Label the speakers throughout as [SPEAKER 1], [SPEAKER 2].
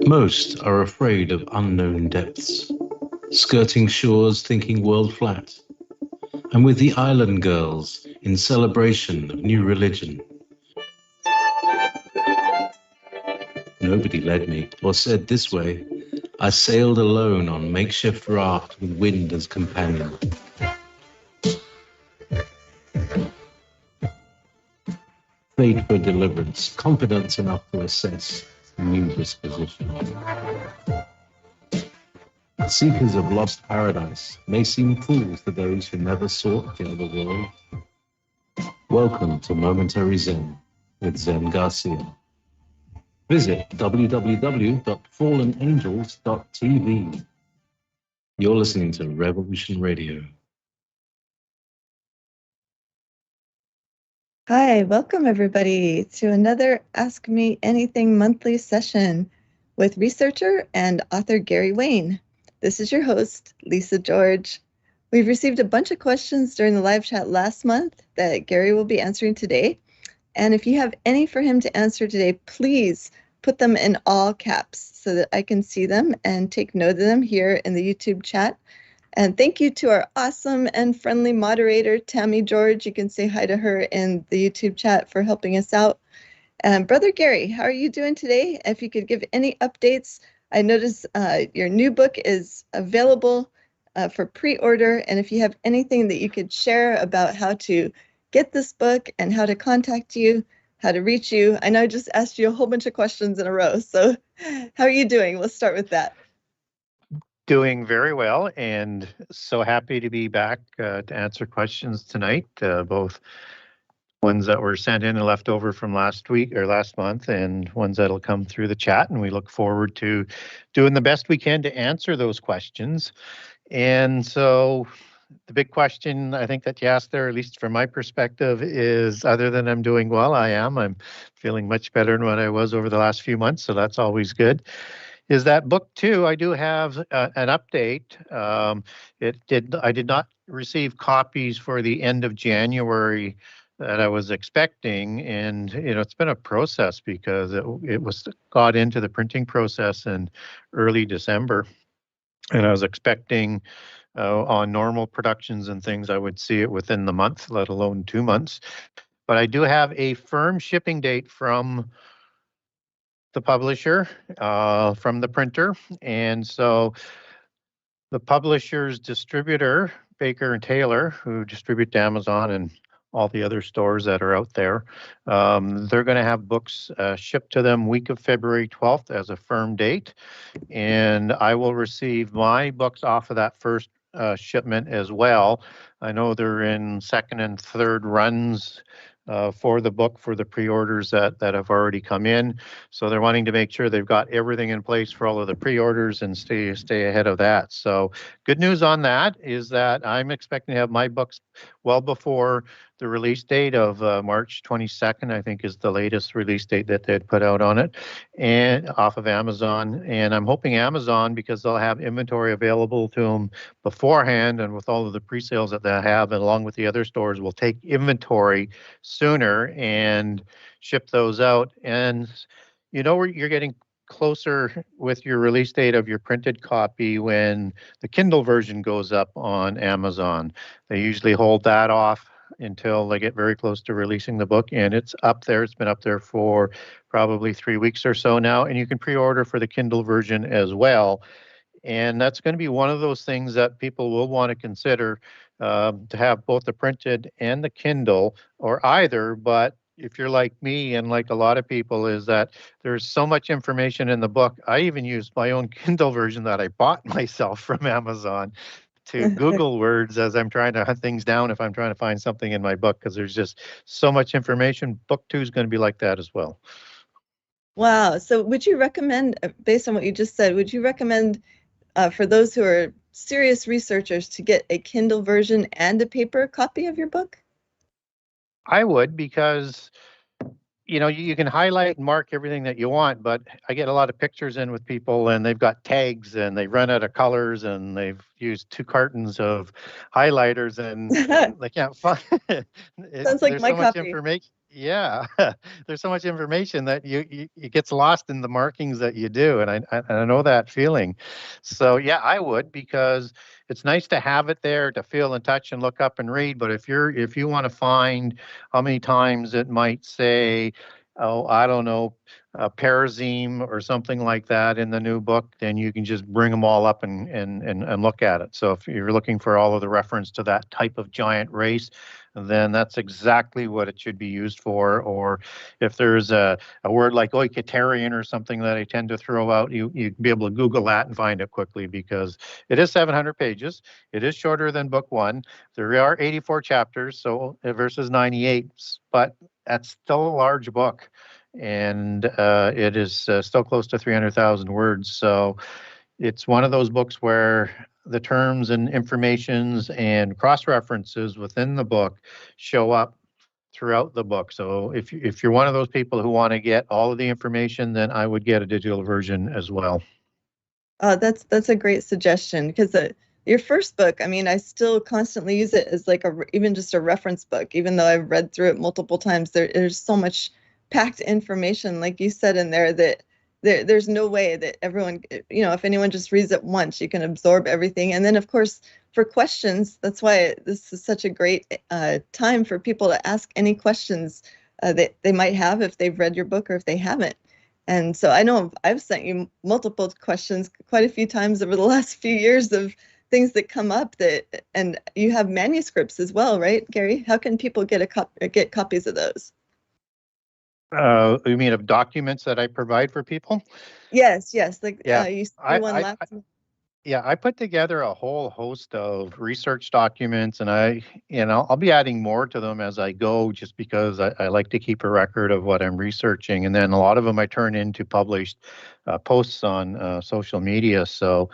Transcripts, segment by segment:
[SPEAKER 1] Most are afraid of unknown depths, skirting shores thinking world flat. I'm with the island girls in celebration of new religion. Nobody led me or said this way. I sailed alone on makeshift raft with wind as companion. Fate for deliverance, confidence enough to assess new disposition. Seekers of lost paradise may seem fools to those who never sought the other world. Welcome to Momentary Zen with Zen Garcia. Visit www.fallenangels.tv. You're listening to Revolution Radio.
[SPEAKER 2] Hi, welcome everybody to another Ask Me Anything monthly session with researcher and author Gary Wayne. This is your host, Lisa George. We've received a bunch of questions during the live chat last month that Gary will be answering today. And if you have any for him to answer today, please put them in all caps so that I can see them and take note of them here in the YouTube chat. And thank you to our awesome and friendly moderator, Tammy George. You can say hi to her in the YouTube chat for helping us out. And Brother Gary, how are you doing today? If you could give any updates. I noticed your new book is available for pre-order. And if you have anything that you could share about how to get this book and how to contact you, how to reach you. I know I just asked you a whole bunch of questions in a row. So how are you doing? Let's start with that.
[SPEAKER 3] Doing very well, and so happy to be back to answer questions tonight, both ones that were sent in and left over from last week or last month, and ones that'll come through the chat. And we look forward to doing the best we can to answer those questions. And so the big question I think that you asked there, at least from my perspective, is other than I'm doing well, I'm feeling much better than what I was over the last few months, so that's always good. Is that book two? I do have an update. I did not receive copies for the end of January that I was expecting, and it's been a process because it was got into the printing process in early December, and I was expecting on normal productions and things I would see it within the month, let alone 2 months. But I do have a firm shipping date from the publisher, from the printer, and so the publisher's distributor, Baker and Taylor, who distribute to Amazon and all the other stores that are out there, they're going to have books shipped to them week of February 12th as a firm date, and I will receive my books off of that first shipment as well. I know they're in second and third runs for the book for the pre-orders that have already come in. So they're wanting to make sure they've got everything in place for all of the pre-orders and stay ahead of that. So good news on that is that I'm expecting to have my books well before the release date of March 22nd, I think is the latest release date that they'd put out on it, and off of Amazon. And I'm hoping Amazon, because they'll have inventory available to them beforehand, and with all of the pre-sales that they have, and along with the other stores, will take inventory sooner and ship those out. And you're getting closer with your release date of your printed copy when the Kindle version goes up on Amazon. They usually hold that off until they get very close to releasing the book, and it's up there. It's been up there for probably 3 weeks or so now, and you can pre-order for the Kindle version as well. And that's going to be one of those things that people will want to consider, to have both the printed and the Kindle, or either. But if you're like me and like a lot of people, is that there's so much information in the book. I even used my own Kindle version that I bought myself from Amazon to Google words as I'm trying to hunt things down if I'm trying to find something in my book, because there's just so much information. Book 2 is going to be like that as well.
[SPEAKER 2] Wow. So would you recommend, based on what you just said, would you recommend for those who are serious researchers to get a Kindle version and a paper copy of your book?
[SPEAKER 3] I would, because you can highlight and mark everything that you want, but I get a lot of pictures in with people and they've got tags and they run out of colors and they've used 2 cartons of highlighters and they can't find it.
[SPEAKER 2] Sounds like my
[SPEAKER 3] so much
[SPEAKER 2] copy.
[SPEAKER 3] information. Yeah, there's so much information that it gets lost in the markings that you do, and I know that feeling. So yeah, I would, because it's nice to have it there to feel and touch and look up and read. But if you want to find how many times it might say, oh, I don't know, parazime or something like that in the new book, then you can just bring them all up and look at it. So if you're looking for all of the reference to that type of giant race, then that's exactly what it should be used for. Or if there's a word like oicatarian or something that I tend to throw out, you'd be able to Google that and find it quickly, because it is 700 pages. It is shorter than book one. There are 84 chapters, so versus 98, but that's still a large book. And it is still close to 300,000 words. So it's one of those books where the terms and informations and cross-references within the book show up throughout the book. So if you're one of those people who want to get all of the information, then I would get a digital version as well.
[SPEAKER 2] That's a great suggestion, because your first book, I mean, I still constantly use it as like even just a reference book, even though I've read through it multiple times. There's so much packed information, like you said in there, that there's no way that everyone, if anyone just reads it once, you can absorb everything. And then, of course, for questions, that's why this is such a great time for people to ask any questions that they might have if they've read your book or if they haven't. And so I know I've sent you multiple questions quite a few times over the last few years of things that come up, and you have manuscripts as well, right, Gary? How can people get copies of those?
[SPEAKER 3] You mean of documents that I provide for people?
[SPEAKER 2] Yes. Like
[SPEAKER 3] yeah,
[SPEAKER 2] you sent one last.
[SPEAKER 3] Yeah, I put together a whole host of research documents, and I'll be adding more to them as I go, just because I like to keep a record of what I'm researching. And then a lot of them I turn into published posts on social media. So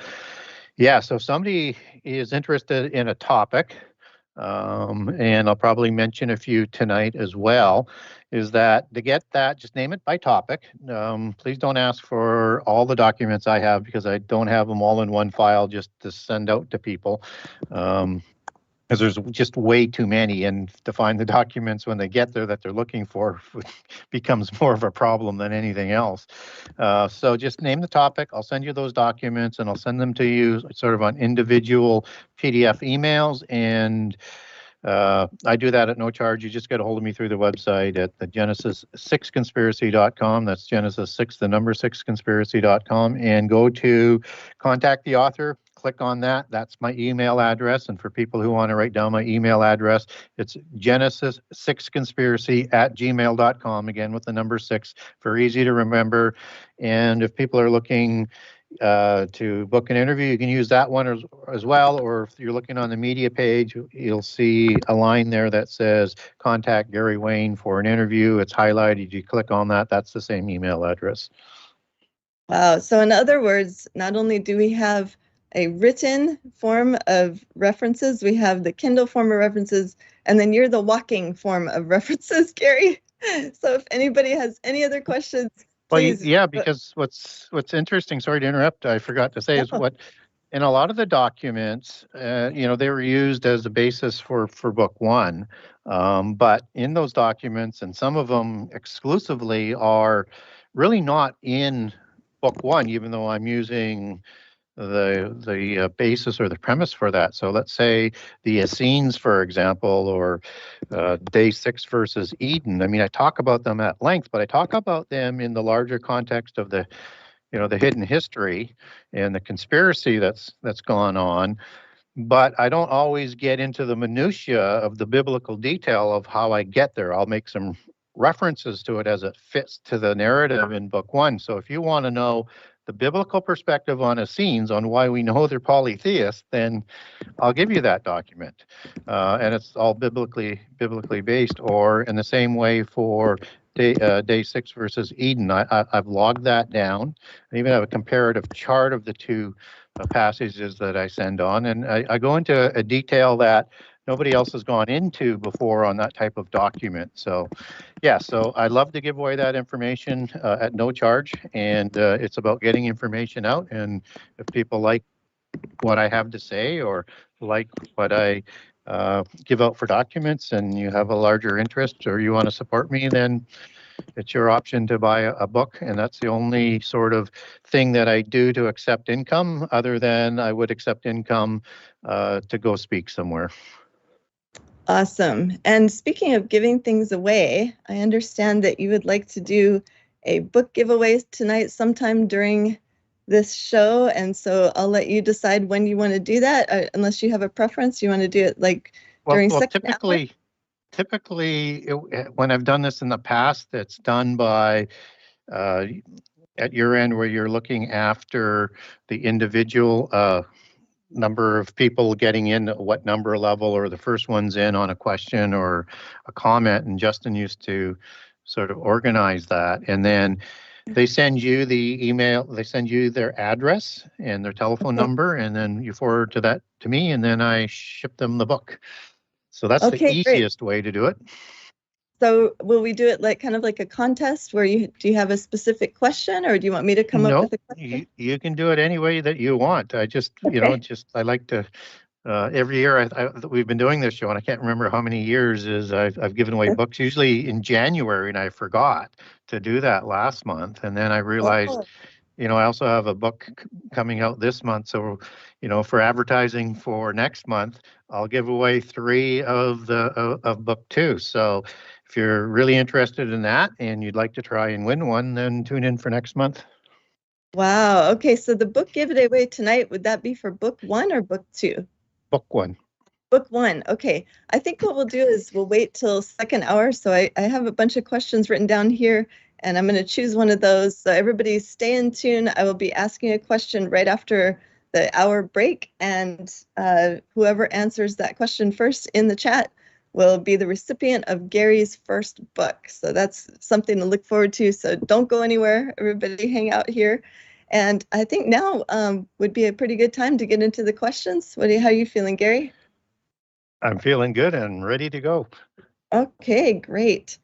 [SPEAKER 3] yeah, so if somebody is interested in a topic, and I'll probably mention a few tonight as well, is that to get that, just name it by topic. Please don't ask for all the documents I have, because I don't have them all in one file just to send out to people. Because there's just way too many, and to find the documents when they get there that they're looking for becomes more of a problem than anything else. So just name the topic. I'll send you those documents, and I'll send them to you sort of on individual PDF emails. And I do that at no charge. You just get a hold of me through the website at the Genesis6conspiracy.com. That's Genesis6, the number 6conspiracy.com, and go to contact the author. Click on that. That's my email address. And for people who want to write down my email address, it's genesis6conspiracy@gmail.com, again with the number 6, very easy to remember. And if people are looking to book an interview, you can use that one as well. Or if you're looking on the media page, you'll see a line there that says contact Gary Wayne for an interview. It's highlighted. You click on that. That's the same email address.
[SPEAKER 2] Wow. So in other words, not only do we have a written form of references, we have the Kindle form of references, and then you're the walking form of references, Gary. So if anybody has any other questions, please.
[SPEAKER 3] Well, yeah, because what's interesting, sorry to interrupt, I forgot to say, is what in a lot of the documents, they were used as a basis for book one, but in those documents, and some of them exclusively, are really not in book one, even though I'm using the basis or the premise for that. So let's say the Essenes, for example, or day 6 versus Eden. I mean, I talk about them at length, but I talk about them in the larger context of the hidden history and the conspiracy that's gone on. But I don't always get into the minutia of the biblical detail of how I get there. I'll make some references to it as it fits to the narrative in book one. So if you want to know the biblical perspective on Essenes, on why we know they're polytheists, then I'll give you that document. And it's all biblically based. Or in the same way for day 6 versus Eden, I've logged that down. I even have a comparative chart of the two passages that I send on, and I go into a detail that nobody else has gone into before on that type of document. So yeah, so I love to give away that information at no charge, and it's about getting information out. And if people like what I have to say, or like what I give out for documents and you have a larger interest or you want to support me, then it's your option to buy a book. And that's the only sort of thing that I do to accept income, other than I would accept income to go speak somewhere.
[SPEAKER 2] Awesome. And speaking of giving things away, I understand that you would like to do a book giveaway tonight sometime during this show. And so I'll let you decide when you want to do that, unless you have a preference. You want to do it like during second hour?
[SPEAKER 3] Typically, when I've done this in the past, it's done by at your end where you're looking after the individual number of people getting in, what number level, or the first one's in on a question or a comment. And Justin used to sort of organize that. And then they send you the email, they send you their address and their telephone number, and then you forward to me, and then I ship them the book. So that's the easiest way to do it.
[SPEAKER 2] So will we do it like kind of like a contest where do you have a specific question, or do you want me to come up with a question?
[SPEAKER 3] You can do it any way that you want. I just, I like to, every year we've been doing this show, and I can't remember how many years I've given away books, usually in January, and I forgot to do that last month. And then I realized, I also have a book coming out this month. So, for advertising for next month, I'll give away 3 of book 2. So if you're really interested in that and you'd like to try and win one, then tune in for next month.
[SPEAKER 2] Wow. Okay. So the book giveaway tonight, would that be for book 1 or book 2?
[SPEAKER 3] Book 1.
[SPEAKER 2] Book 1. Okay. I think what we'll do is we'll wait till second hour. So I have a bunch of questions written down here, and I'm going to choose one of those. So everybody stay in tune. I will be asking a question right after the hour break, and whoever answers that question first in the chat will be the recipient of Gary's first book. So that's something to look forward to. So don't go anywhere. Everybody hang out here. And I think now would be a pretty good time to get into the questions. How are you feeling, Gary?
[SPEAKER 3] I'm feeling good and ready to go.
[SPEAKER 2] Okay, great.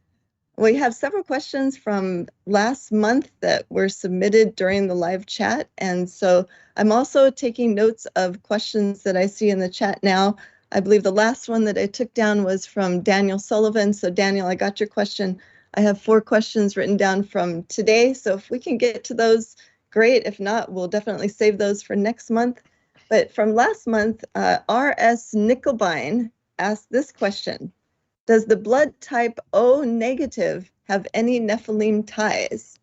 [SPEAKER 2] We have several questions from last month that were submitted during the live chat. And so I'm also taking notes of questions that I see in the chat now. I believe the last one that I took down was from Daniel Sullivan. So Daniel, I got your question. I have 4 questions written down from today. So if we can get to those, great. If not, we'll definitely save those for next month. But from last month, R.S. Nickelbine asked this question. Does the blood type O negative have any Nephilim ties?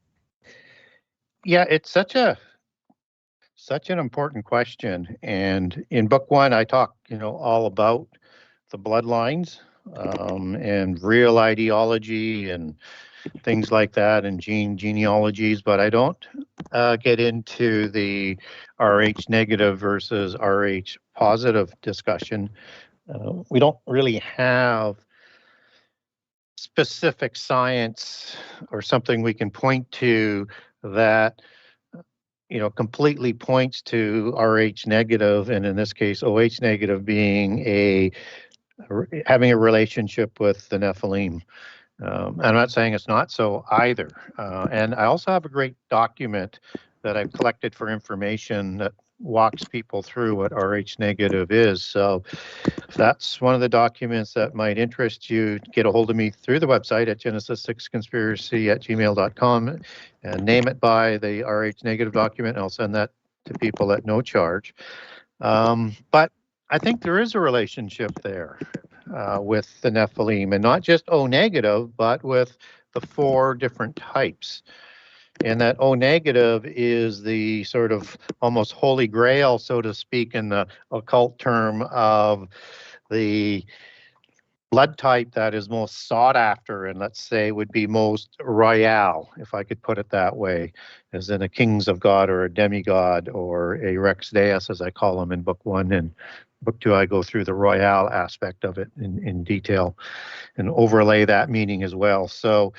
[SPEAKER 3] Yeah, it's such an important question. And in book 1, I talk, all about the bloodlines and real ideology and things like that, and genealogies, but I don't get into the Rh negative versus Rh positive discussion. We don't really have specific science or something we can point to that completely points to Rh negative, and in this case OH negative being having a relationship with the Nephilim. I'm not saying it's not so either. And I also have a great document that I've collected for information that walks people through what Rh negative is. So if that's one of the documents that might interest you, get a hold of me through the website at genesis6conspiracy@gmail.com and name it by the Rh negative document, and I'll send that to people at no charge. But I think there is a relationship there with the Nephilim, and not just O negative, but with the 4 different types. And that O negative is the sort of almost holy grail, so to speak, in the occult term of the blood type that is most sought after, and let's say would be most royal, if I could put it that way, as in a kings of God or a demigod or a Rex Deus, as I call them in book 1. And book 2, I go through the royal aspect of it in detail and overlay that meaning as well. So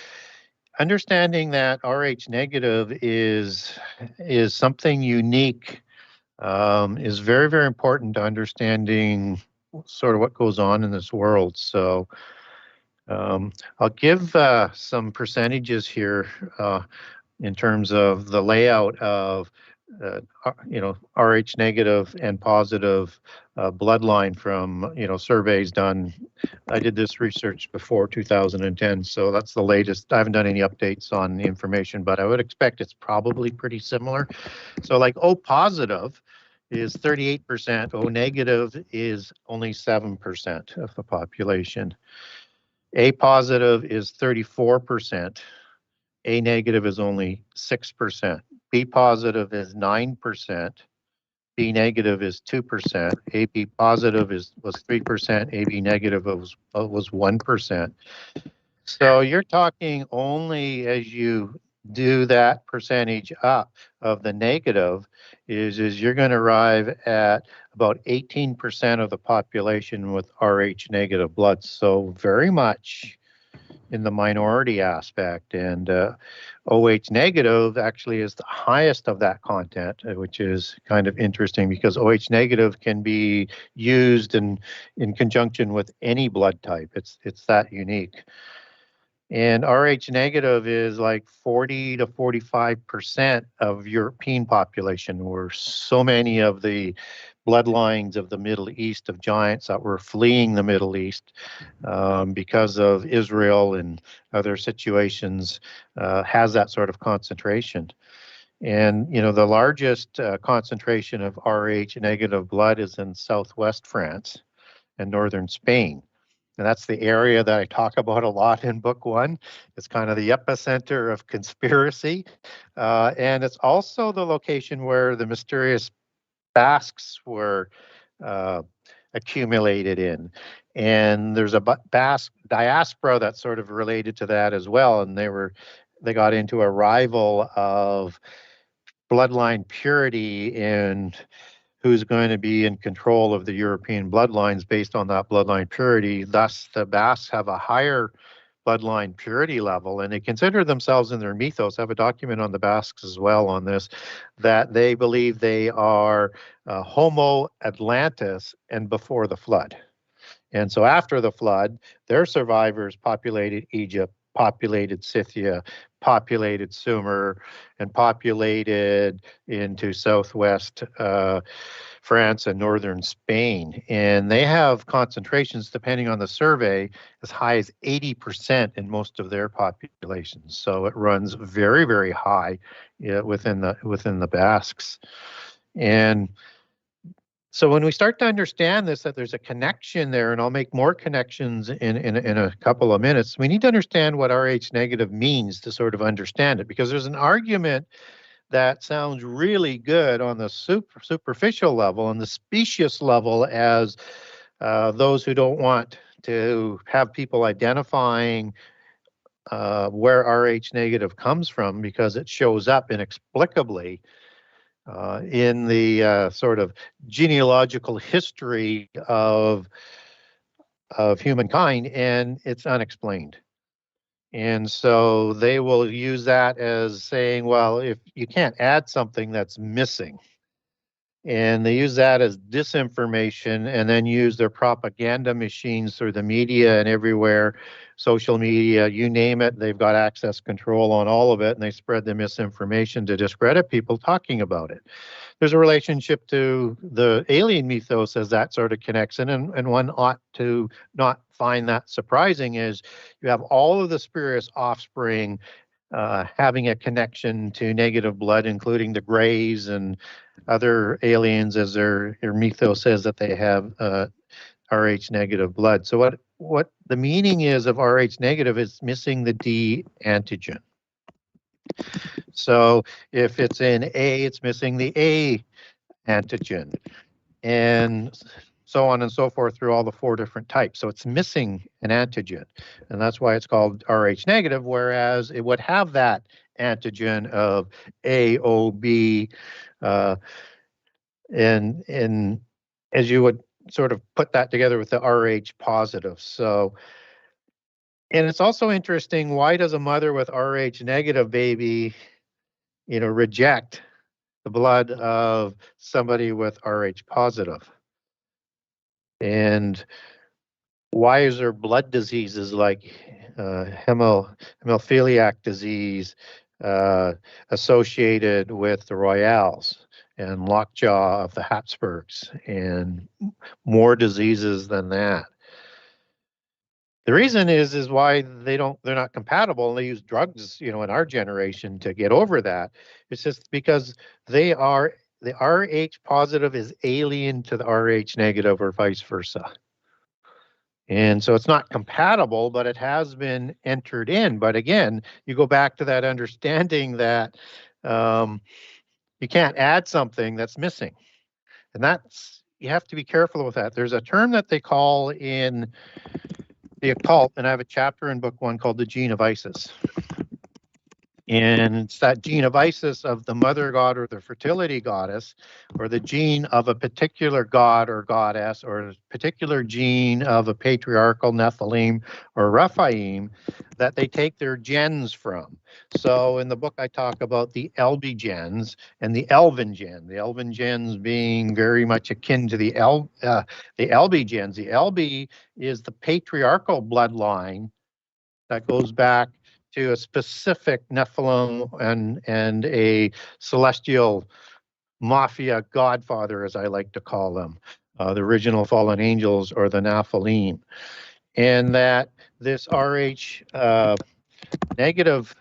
[SPEAKER 3] understanding that Rh negative is something unique is very, very important to understanding sort of what goes on in this world. So I'll give some percentages here in terms of the layout of Rh negative and positive bloodline from, surveys done. I did this research before 2010, so that's the latest. I haven't done any updates on the information, but I would expect it's probably pretty similar. So like O positive is 38%, O negative is only 7% of the population. A positive is 34%. A negative is only 6%. B positive is 9%. B negative is 2%. AB positive was 3%. AB negative was 1%. So you're talking only as you do that percentage up of the negative is you're going to arrive at about 18% of the population with Rh negative blood. So very much in the minority aspect, and OH negative actually is the highest of that content, which is kind of interesting because OH negative can be used in conjunction with any blood type. It's that unique. And Rh negative is like 40 to 45% of European population, where so many of the bloodlines of the Middle East of giants that were fleeing the Middle East because of Israel and other situations has that sort of concentration. And, the largest concentration of Rh negative blood is in southwest France and northern Spain. And that's the area that I talk about a lot in book 1. It's kind of the epicenter of conspiracy. And it's also the location where the mysterious Basques were accumulated in. And there's a Basque diaspora that's sort of related to that as well. And they got into a rival of bloodline purity and who's going to be in control of the European bloodlines based on that bloodline purity. Thus, the Basques have a higher bloodline purity level, and they consider themselves in their mythos. I have a document on the Basques as well on this, that they believe they are Homo Atlantis and before the flood. And so after the flood, their survivors populated Egypt, populated Scythia, populated Sumer, and populated into southwest France and northern Spain. And they have concentrations, depending on the survey, as high as 80% in most of their populations. So it runs very, very high within the Basques. And so when we start to understand this, that there's a connection there, and I'll make more connections in a couple of minutes, we need to understand what Rh negative means to sort of understand it, because there's an argument that sounds really good on the superficial level and the specious level as those who don't want to have people identifying where Rh negative comes from because it shows up inexplicably in the sort of genealogical history of humankind, and it's unexplained. And so they will use that as saying, well, if you can't add something that's missing, and they use that as disinformation, and then use their propaganda machines through the media and everywhere, social media, you name it, they've got access control on all of it, and they spread the misinformation to discredit people talking about it. There's a relationship to the alien mythos as that sort of connects in, and one ought to not find that surprising, is you have all of the spurious offspring having a connection to negative blood, including the Greys and other aliens, as their mythos says that they have Rh negative blood. So what the meaning is of Rh negative is missing the D antigen. So if it's in A, it's missing the A antigen, and so on and so forth through all the 4 different types. So it's missing an antigen, and that's why it's called Rh negative, whereas it would have that antigen of A, O, B, and as you would sort of put that together with the Rh positive. So, and it's also interesting, why does a mother with Rh negative baby, reject the blood of somebody with Rh positive? And why is there blood diseases like hemophiliac disease associated with the Royales? and lockjaw of the Habsburgs, and more diseases than that. The reason is why they're not compatible, and they use drugs, in our generation to get over that. It's just because the Rh positive is alien to the Rh negative, or vice versa. And so it's not compatible, but it has been entered in. But again, you go back to that understanding that you can't add something that's missing. And you have to be careful with that. There's a term that they call in the occult, and I have a chapter in book 1 called the gene of Isis. And it's that gene of Isis of the mother god or the fertility goddess, or the gene of a particular god or goddess, or a particular gene of a patriarchal Nephilim or Rephaim that they take their gens from. So in the book I talk about the Elbe gens and the Elven gen. The Elven gens being very much akin to the Elbe gens. The Elbe is the patriarchal bloodline that goes back to a specific Nephilim and a celestial mafia godfather, as I like to call them, the original fallen angels, or the Nephilim. And that this Rh negative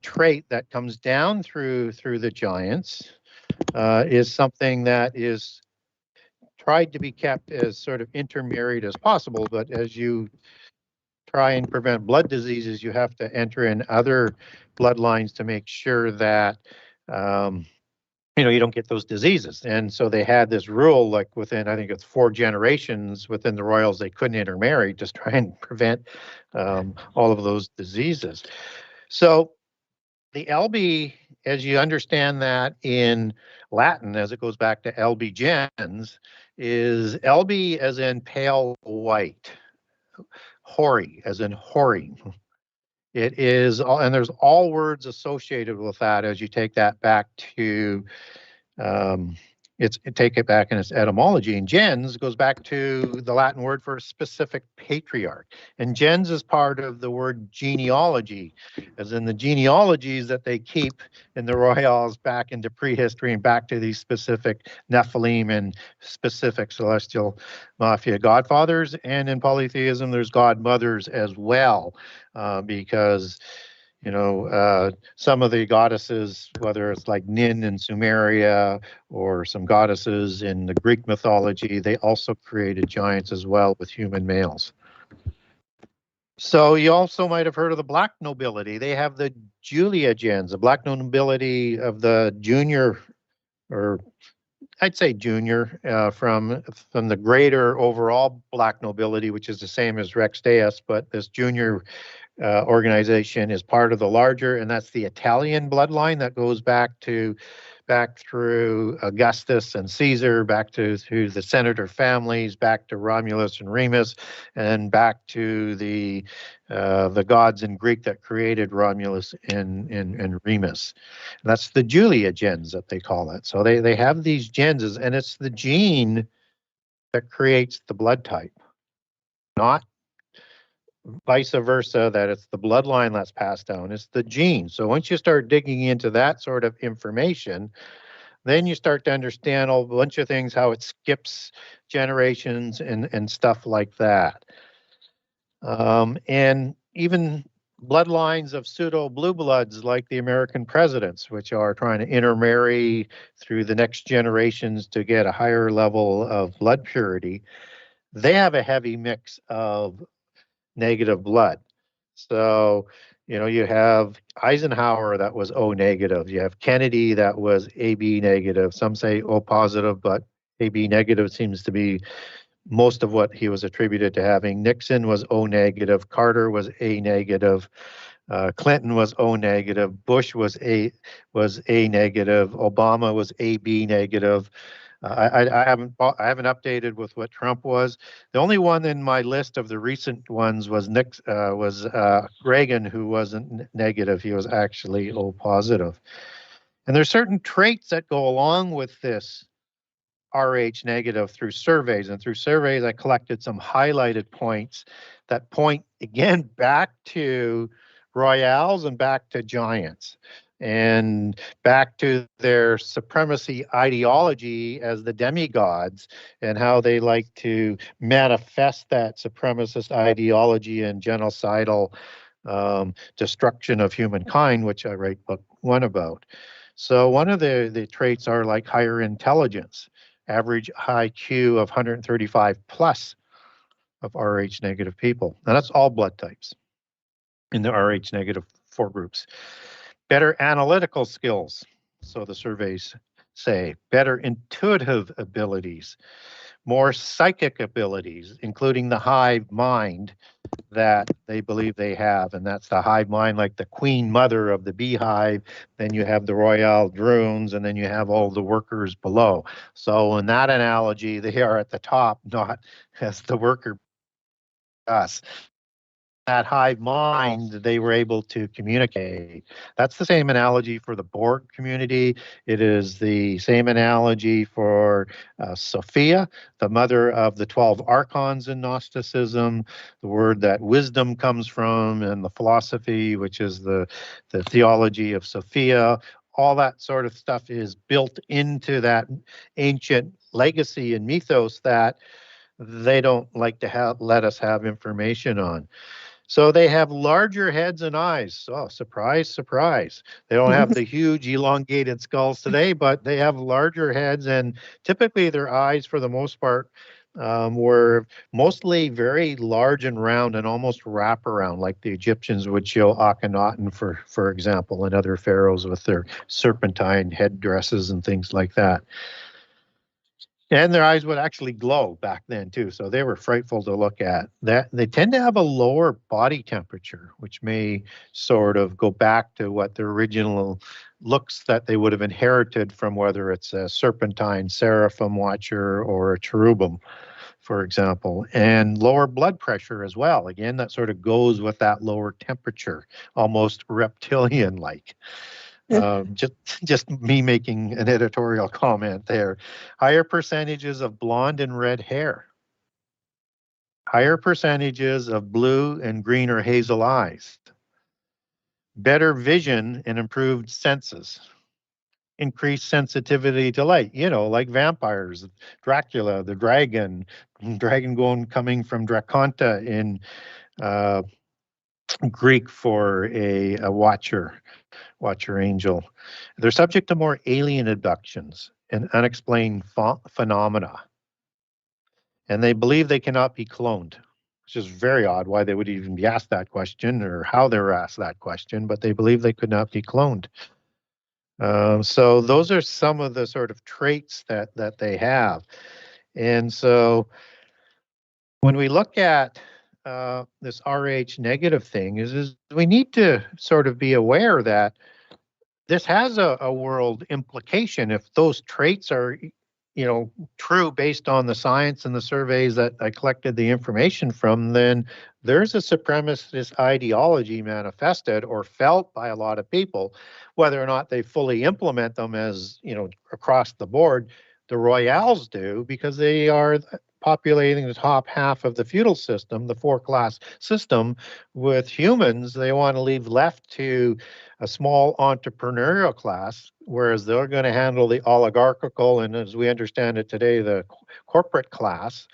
[SPEAKER 3] trait that comes down through the giants is something that is tried to be kept as sort of intermarried as possible, but as you try and prevent blood diseases, you have to enter in other bloodlines to make sure that you don't get those diseases. And so they had this rule, like within, I think it's 4 generations within the royals, they couldn't intermarry, just try and prevent all of those diseases. So the Elbe, as you understand that in Latin, as it goes back to Elbe gens, is Elbe as in pale white. Hoary, as in whoring. It is, and there's all words associated with that as you take that back to take it back in its etymology. And gens goes back to the Latin word for a specific patriarch. And gens is part of the word genealogy, as in the genealogies that they keep in the royals back into prehistory and back to these specific Nephilim and specific celestial mafia godfathers. And in polytheism, there's godmothers as well, because some of the goddesses, whether it's like Nin in Sumeria or some goddesses in the Greek mythology, they also created giants as well with human males. So you also might have heard of the black nobility. They have the Julia gens, the black nobility of the junior, or I'd say junior, from the greater overall black nobility, which is the same as Rex Deus, but this junior organization is part of the larger, and that's the Italian bloodline that goes back through Augustus and Caesar, back to the senator families, back to Romulus and Remus, and back to the gods in Greek that created Romulus and Remus. And that's the Julia gens that they call it. So they have these gens, and it's the gene that creates the blood type, not vice versa, that it's the bloodline that's passed down. It's the gene. So once you start digging into that sort of information, then you start to understand a bunch of things, how it skips generations and stuff like that. And even bloodlines of pseudo blue bloods like the American presidents, which are trying to intermarry through the next generations to get a higher level of blood purity, they have a heavy mix of negative blood. So, you have Eisenhower that was O negative. You have Kennedy that was AB negative. Some say O positive, but AB negative seems to be most of what he was attributed to having. Nixon was O negative. Carter was A negative. Clinton was O negative. Bush was A negative. Obama was AB negative. I haven't updated with what Trump was. The only one in my list of the recent ones was Reagan, who wasn't negative. He was actually O positive. And there's certain traits that go along with this Rh negative through surveys. And through surveys, I collected some highlighted points that point again back to royals and back to giants. and back to their supremacy ideology as the demigods, and how they like to manifest that supremacist ideology and genocidal destruction of humankind, which I write book 1 about. So one of the traits are like higher intelligence, average IQ of 135 plus of Rh negative people. And that's all blood types in the Rh negative 4 groups. Better analytical skills, so the surveys say. Better intuitive abilities, more psychic abilities, including the hive mind that they believe they have. And that's the hive mind, like the queen mother of the beehive. Then you have the royal drones, and then you have all the workers below. So in that analogy, they are at the top, not as the worker us. That hive mind, they were able to communicate. That's the same analogy for the Borg community. It is the same analogy for Sophia, the mother of the 12 archons in Gnosticism, the word that wisdom comes from, and the philosophy, which is the theology of Sophia. All that sort of stuff is built into that ancient legacy and mythos that they don't like to let us have information on. So they have larger heads and eyes. Oh, surprise, surprise. They don't have the huge elongated skulls today, but they have larger heads, and typically their eyes, for the most part, were mostly very large and round and almost wrap around, like the Egyptians would show Akhenaten, for example, and other pharaohs with their serpentine headdresses and things like that. And their eyes would actually glow back then too, so they were frightful to look at. That they tend to have a lower body temperature, which may sort of go back to what the original looks that they would have inherited from, whether it's a serpentine seraphim watcher or a cherubim, for example, and lower blood pressure as well. Again, that sort of goes with that lower temperature, almost reptilian-like. Just me making an editorial comment there. Higher percentages of blonde and red hair. Higher percentages of blue and green or hazel eyes. Better vision and improved senses. Increased sensitivity to light, like vampires, Dracula, the dragon coming from Draconta in Greek for a watcher angel. They're subject to more alien abductions and unexplained phenomena. And they believe they cannot be cloned, which is very odd why they would even be asked that question or how they were asked that question, but they believe they could not be cloned. So those are some of the sort of traits that they have. And so when we look at this Rh negative thing, is we need to sort of be aware that this has a world implication. If those traits are, true based on the science and the surveys that I collected the information from, then there's a supremacist ideology manifested or felt by a lot of people. Whether or not they fully implement them as, across the board, the royals do, because they are populating the top half of the feudal system, the 4-class system, with humans. They want to leave left to a small entrepreneurial class, whereas they're going to handle the oligarchical and, as we understand it today, the corporate class.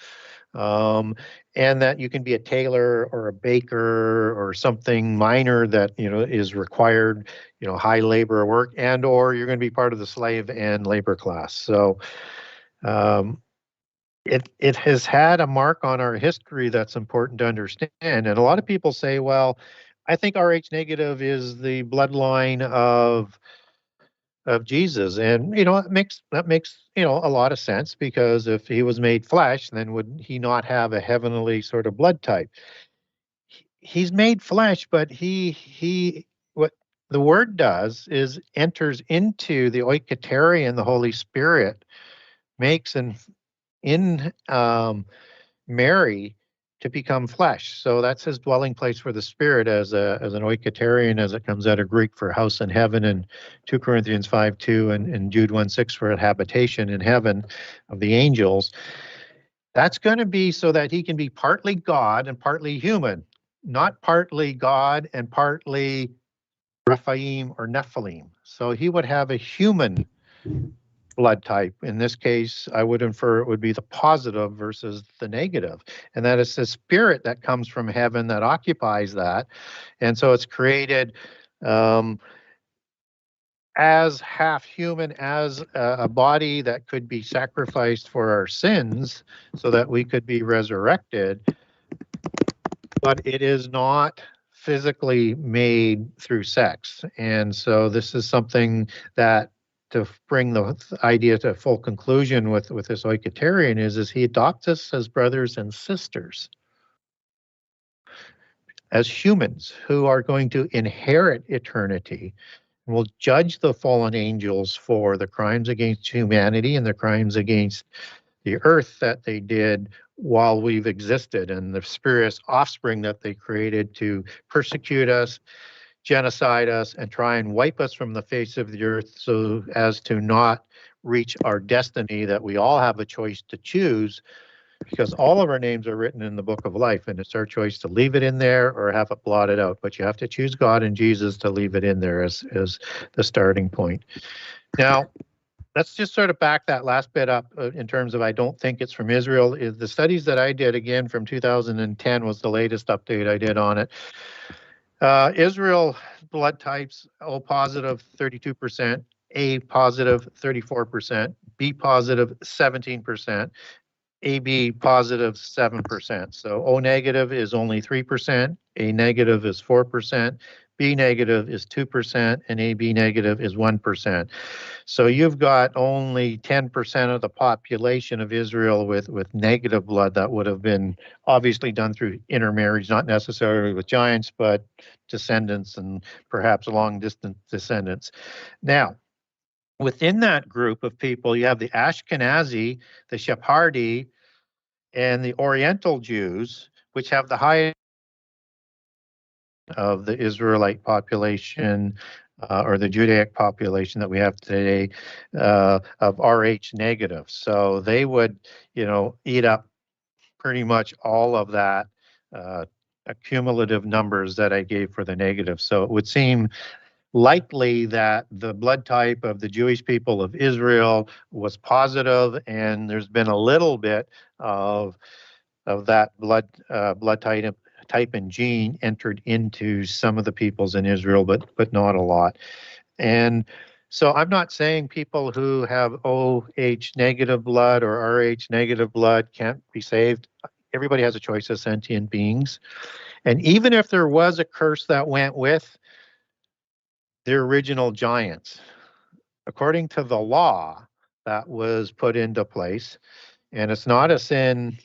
[SPEAKER 3] And that you can be a tailor or a baker or something minor that is required, high labor work, and or you're going to be part of the slave and labor class. So it has had a mark on our history that's important to understand. And a lot of people say, well, I think Rh negative is the bloodline of Jesus. And, that makes, a lot of sense, because if he was made flesh, then would he not have a heavenly sort of blood type? He's made flesh, but he what the word does is enters into the oikotarian, the Holy Spirit, makes in Mary to become flesh. So that's his dwelling place for the Spirit as an oikotarian, as it comes out of Greek for house in heaven, and 2 Corinthians 5:2 and Jude 1:6 for a habitation in heaven of the angels. That's going to be so that he can be partly God and partly human, not partly God and partly Rephaim or Nephilim. So he would have a human blood type. In this case, I would infer it would be the positive versus the negative. And that is the spirit that comes from heaven that occupies that. And so it's created as half human, as a body that could be sacrificed for our sins so that we could be resurrected. But it is not physically made through sex. And so this is something that, to bring the idea to full conclusion with this Occult is he adopts us as brothers and sisters, as humans who are going to inherit eternity, and will judge the fallen angels for the crimes against humanity and the crimes against the earth that they did while we've existed, and the spurious offspring that they created to persecute us, genocide us, and try and wipe us from the face of the earth so as to not reach our destiny that we all have a choice to choose, because all of our names are written in the book of life, and it's our choice to leave it in there or have it blotted out. But you have to choose God and Jesus to leave it in there as the starting point. Now, let's just sort of back that last bit up in terms of I don't think it's from Israel. The studies that I did, again, from 2010 was the latest update I did on it. Israel blood types, O positive 32%, A positive 34%, B positive 17%, AB positive 7%. So O negative is only 3%, A negative is 4%, B negative is 2%, and AB negative is 1%. So you've got only 10% of the population of Israel with negative blood that would have been obviously done through intermarriage, not necessarily with giants, but descendants and perhaps long-distance descendants. Now, within that group of people, you have the Ashkenazi, the Sephardi, and the Oriental Jews, which have the highest of the Israelite population or the Judaic population that we have today of Rh negative. So they would, eat up pretty much all of that accumulative numbers that I gave for the negative. So it would seem likely that the blood type of the Jewish people of Israel was positive, and there's been a little bit of that blood type and gene entered into some of the peoples in Israel, but not a lot. And so I'm not saying people who have OH negative blood or Rh negative blood can't be saved. Everybody has a choice as sentient beings. And even if there was a curse that went with the original giants, according to the law that was put into place, and it's not a sin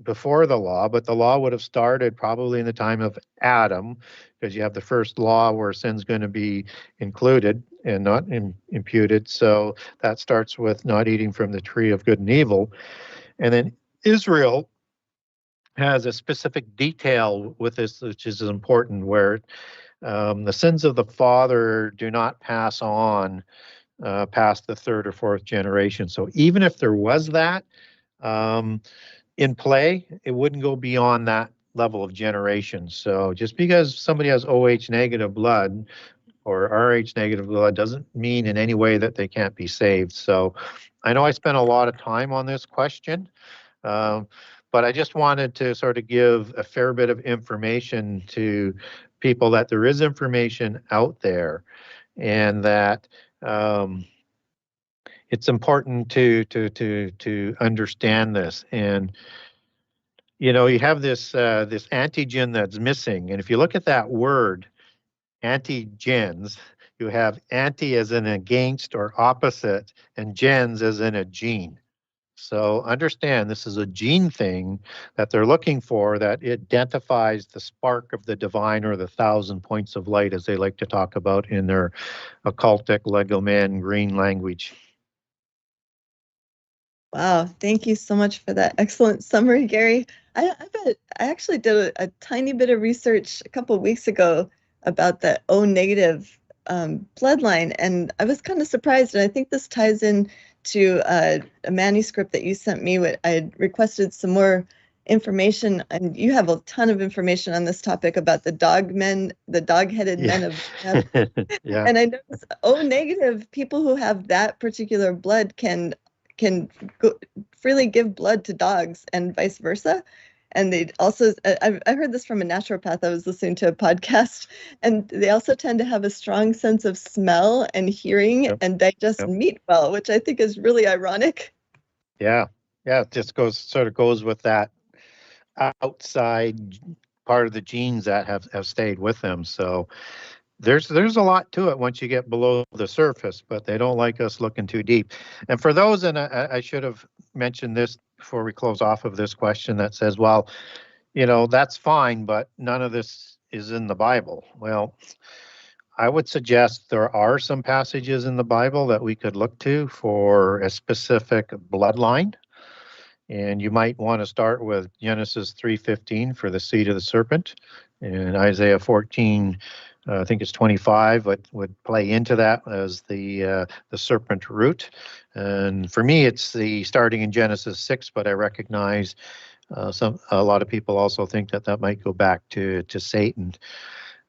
[SPEAKER 3] before the law, but the law would have started probably in the time of Adam, because you have the first law where sin's going to be included and not imputed. So that starts with not eating from the tree of good and evil. And then Israel has a specific detail with this, which is important, where the sins of the father do not pass on past the third or fourth generation. So even if there was that, in play, it wouldn't go beyond that level of generation. So just because somebody has OH negative blood or Rh negative blood doesn't mean in any way that they can't be saved. So I know I spent a lot of time on this question, but I just wanted to sort of give a fair bit of information to people that there is information out there, and that it's important to understand this. And you have this this antigen that's missing, and if you look at that word, antigens, you have anti as in against or opposite, and gens as in a gene. So understand this is a gene thing that they're looking for, that identifies the spark of the divine, or the 1,000 points of light, as they like to talk about in their occultic Legoman green language.
[SPEAKER 2] Wow, thank you so much for that excellent summary, Gary. I actually did a tiny bit of research a couple of weeks ago about the O negative bloodline, and I was kind of surprised. And I think this ties in to a manuscript that you sent me. I had requested some more information, and you have a ton of information on this topic about the dog-headed men of death.
[SPEAKER 3] Yeah.
[SPEAKER 2] And I notice O negative people who have that particular blood can freely give blood to dogs and vice versa. And they also, I heard this from a naturopath. I was listening to a podcast, and they also tend to have a strong sense of smell and hearing and digest meat well, which I think is really ironic.
[SPEAKER 3] Yeah. It just goes with that outside part of the genes that have stayed with them. So there's a lot to it once you get below the surface, but they don't like us looking too deep. And for those, and I should have mentioned this before we close off of this question that says, well, that's fine, but none of this is in the Bible. Well, I would suggest there are some passages in the Bible that we could look to for a specific bloodline. And you might want to start with Genesis 3:15 for the seed of the serpent, and Isaiah 14, I think it's 25, would play into that as the serpent root. And for me, it's the starting in Genesis 6, but I recognize a lot of people also think that might go back to Satan.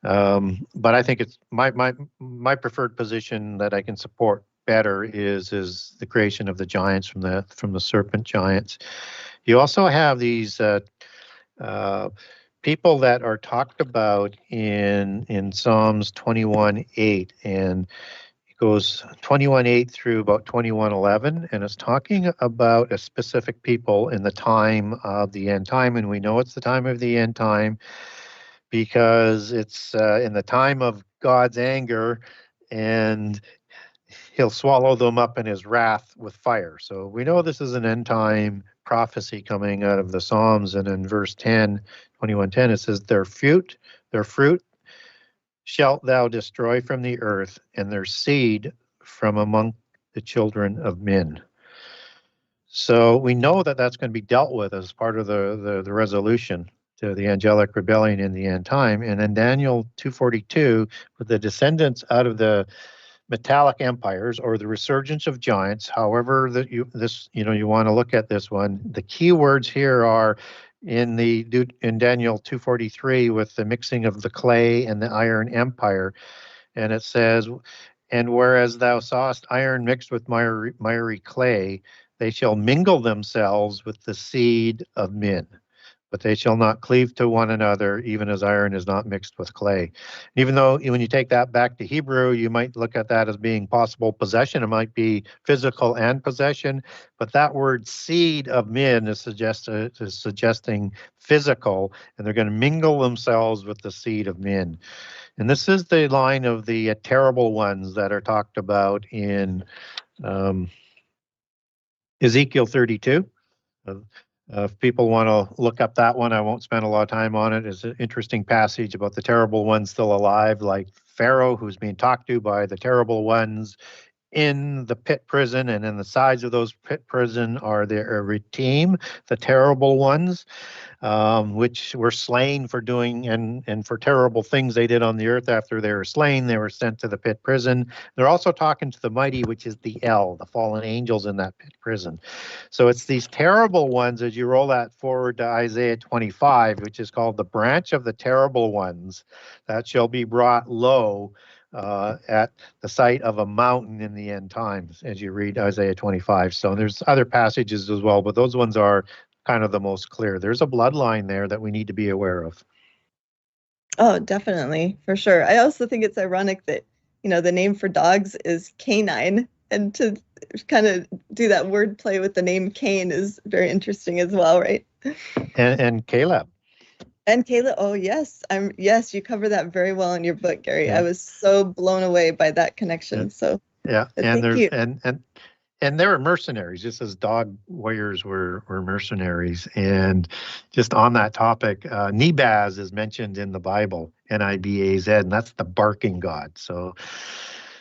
[SPEAKER 3] But I think it's my preferred position that I can support better is the creation of the giants from the serpent giants. You also have these people that are talked about in Psalms 21:8, and it goes 21:8 through about 21:11, and it's talking about a specific people in the time of the end time, and we know it's the time of the end time because it's in the time of God's anger, and he'll swallow them up in his wrath with fire. So we know this is an end time prophecy coming out of the Psalms. And in verse 10, 21:10, it says, their fruit shalt thou destroy from the earth, and their seed from among the children of men. So we know that that's going to be dealt with as part of the resolution to the angelic rebellion in the end time. And then Daniel 2:42, with the descendants out of the metallic empires or the resurgence of giants, however that you want to look at this one, the key words here are in Daniel 2:43 with the mixing of the clay and the iron empire, and it says, and whereas thou sawest iron mixed with miry clay, they shall mingle themselves with the seed of men, but they shall not cleave to one another, even as iron is not mixed with clay. Even though when you take that back to Hebrew, you might look at that as being possible possession. It might be physical and possession, but that word seed of men is suggesting physical, and they're going to mingle themselves with the seed of men. And this is the line of the terrible ones that are talked about in Ezekiel 32. If people want to look up that one, I won't spend a lot of time on it. It's an interesting passage about the terrible ones still alive, like Pharaoh, who's being talked to by the terrible ones in the pit prison, and in the sides of those pit prison are the Retim, the terrible ones, which were slain for doing and for terrible things they did on the earth. After they were slain, they were sent to the pit prison. They're also talking to the mighty, which is the fallen angels in that pit prison. So it's these terrible ones, as you roll that forward to Isaiah 25, which is called the branch of the terrible ones that shall be brought low at the site of a mountain in the end times, as you read Isaiah 25. So there's other passages as well, but those ones are kind of the most clear. There's a bloodline there that we need to be aware of.
[SPEAKER 2] Oh, definitely, for sure. I also think it's ironic that, the name for dogs is canine, and to kind of do that word play with the name Cain is very interesting as well, right?
[SPEAKER 3] And Caleb.
[SPEAKER 2] And Kayla, oh yes, yes, you cover that very well in your book, Gary.
[SPEAKER 3] Yeah.
[SPEAKER 2] I was so blown away by that connection. So
[SPEAKER 3] yeah,
[SPEAKER 2] thank you.
[SPEAKER 3] And they were mercenaries, just as dog warriors were mercenaries. And just on that topic, Nebaz is mentioned in the Bible, Nibaz, and that's the barking god. So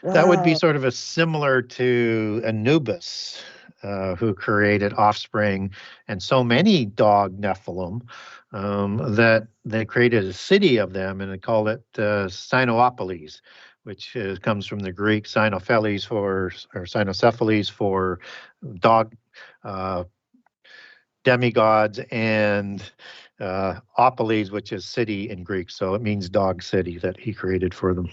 [SPEAKER 3] that would be sort of a similar to Anubis, who created offspring and so many dog Nephilim that they created a city of them, and they called it Sinoopolis, which comes from the Greek Sinopheles or Cynocephalus for dog demigods, and Opolis, which is city in Greek. So it means dog city that he created for them.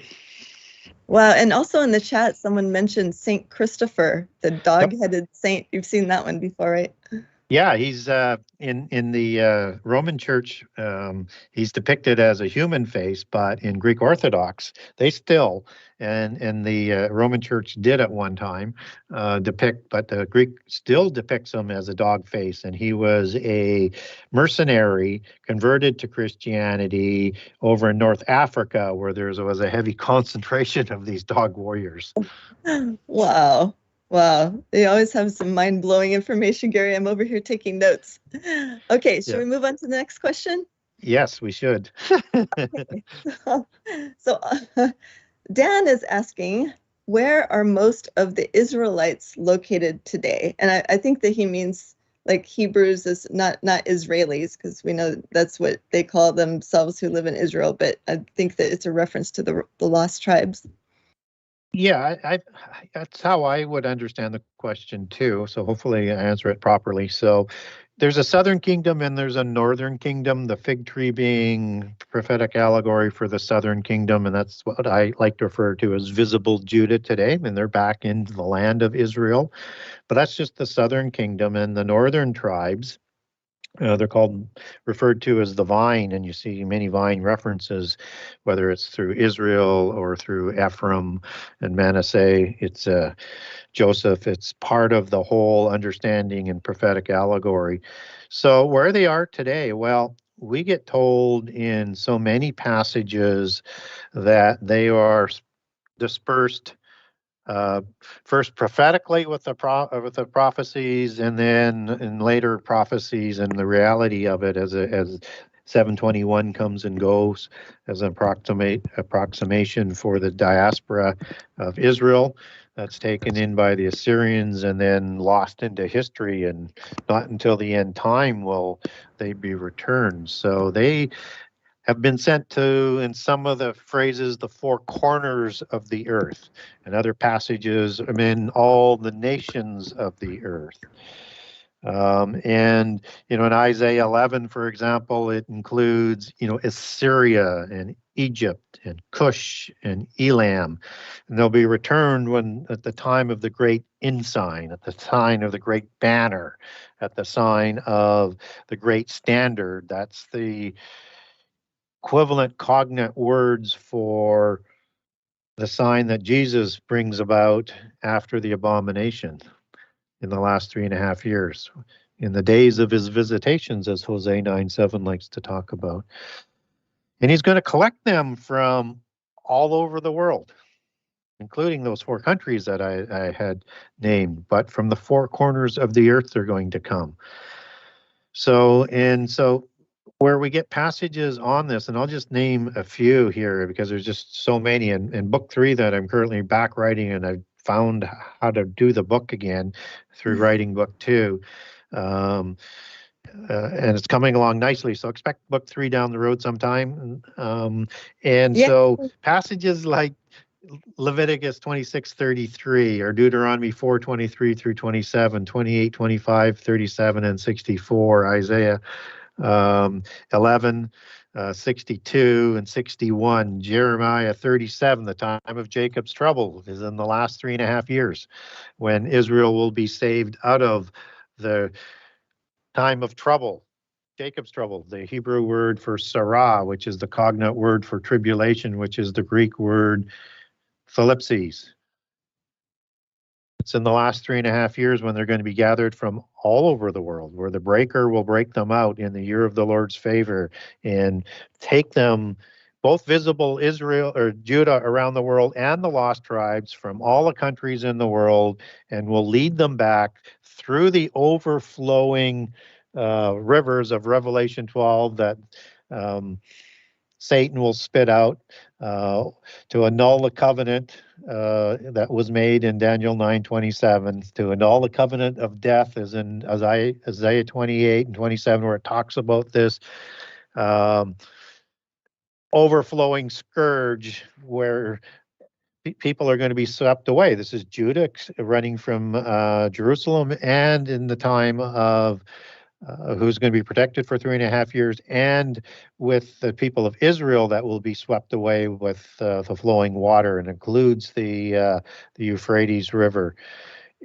[SPEAKER 2] Wow. And also in the chat, someone mentioned Saint Christopher, the dog-headed saint. You've seen that one before, right?
[SPEAKER 3] Yeah, he's in the Roman Church. He's depicted as a human face, but in Greek Orthodox, they still, and the Roman Church did at one time depict, but the Greek still depicts him as a dog face, and he was a mercenary converted to Christianity over in North Africa, where there was a heavy concentration of these dog warriors.
[SPEAKER 2] Wow. Wow. They always have some mind-blowing information, Gary. I'm over here taking notes. Okay, should we move on to the next question?
[SPEAKER 3] Yes, we should.
[SPEAKER 2] Okay. So Dan is asking, where are most of the Israelites located today? And I think that he means like Hebrews is not Israelis, because we know that's what they call themselves who live in Israel, but I think that it's a reference to the lost tribes.
[SPEAKER 3] Yeah, that's how I would understand the question too. So hopefully I answer it properly. So there's a southern kingdom and there's a northern kingdom, the fig tree being prophetic allegory for the southern kingdom. And that's what I like to refer to as visible Judah today. And they're back in the land of Israel. But that's just the southern kingdom, and the northern tribes. They're referred to as the vine, and you see many vine references, whether it's through Israel or through Ephraim and Manasseh. It's Joseph. It's part of the whole understanding and prophetic allegory. So where they are today, well, we get told in so many passages that they are dispersed. First prophetically with the prophecies, and then in later prophecies and the reality of it as 721 comes and goes as an approximation for the diaspora of Israel that's taken in by the Assyrians and then lost into history, and not until the end time will they be returned. So they have been sent to, in some of the phrases, the four corners of the earth. And other passages, in all the nations of the earth. And, in Isaiah 11, for example, it includes, Assyria and Egypt and Cush and Elam. And they'll be returned at the time of the great ensign, at the sign of the great banner, at the sign of the great standard. That's the equivalent cognate words for the sign that Jesus brings about after the abomination in the last 3.5 years, in the days of his visitations, as Hosea 9:7 likes to talk about. And he's going to collect them from all over the world, including those four countries that I had named, but from the four corners of the earth they're going to come. So where we get passages on this, and I'll just name a few here because there's just so many. And book 3 that I'm currently back writing, and I've found how to do the book again through writing book 2. And it's coming along nicely. So expect book 3 down the road sometime. So passages like Leviticus 26:33 or Deuteronomy 4:23 through 27, 28, 25, 37, and 64, Isaiah 11, 62 and 61, Jeremiah 37, the time of Jacob's trouble is in the last 3.5 years when Israel will be saved out of the time of trouble, Jacob's trouble, the Hebrew word for Sarah, which is the cognate word for tribulation, which is the Greek word thlipsis. It's in the last 3.5 years when they're going to be gathered from all over the world, where the breaker will break them out in the year of the Lord's favor and take them, both visible Israel or Judah around the world and the lost tribes from all the countries in the world, and will lead them back through the overflowing rivers of Revelation 12 that Satan will spit out to annul the covenant that was made in Daniel 9:27, to annul the covenant of death, as in Isaiah 28 and 27, where it talks about this overflowing scourge where people are going to be swept away. This is Judah running from Jerusalem, and in the time of who's going to be protected for 3.5 years, and with the people of Israel that will be swept away with the flowing water, and includes the Euphrates River.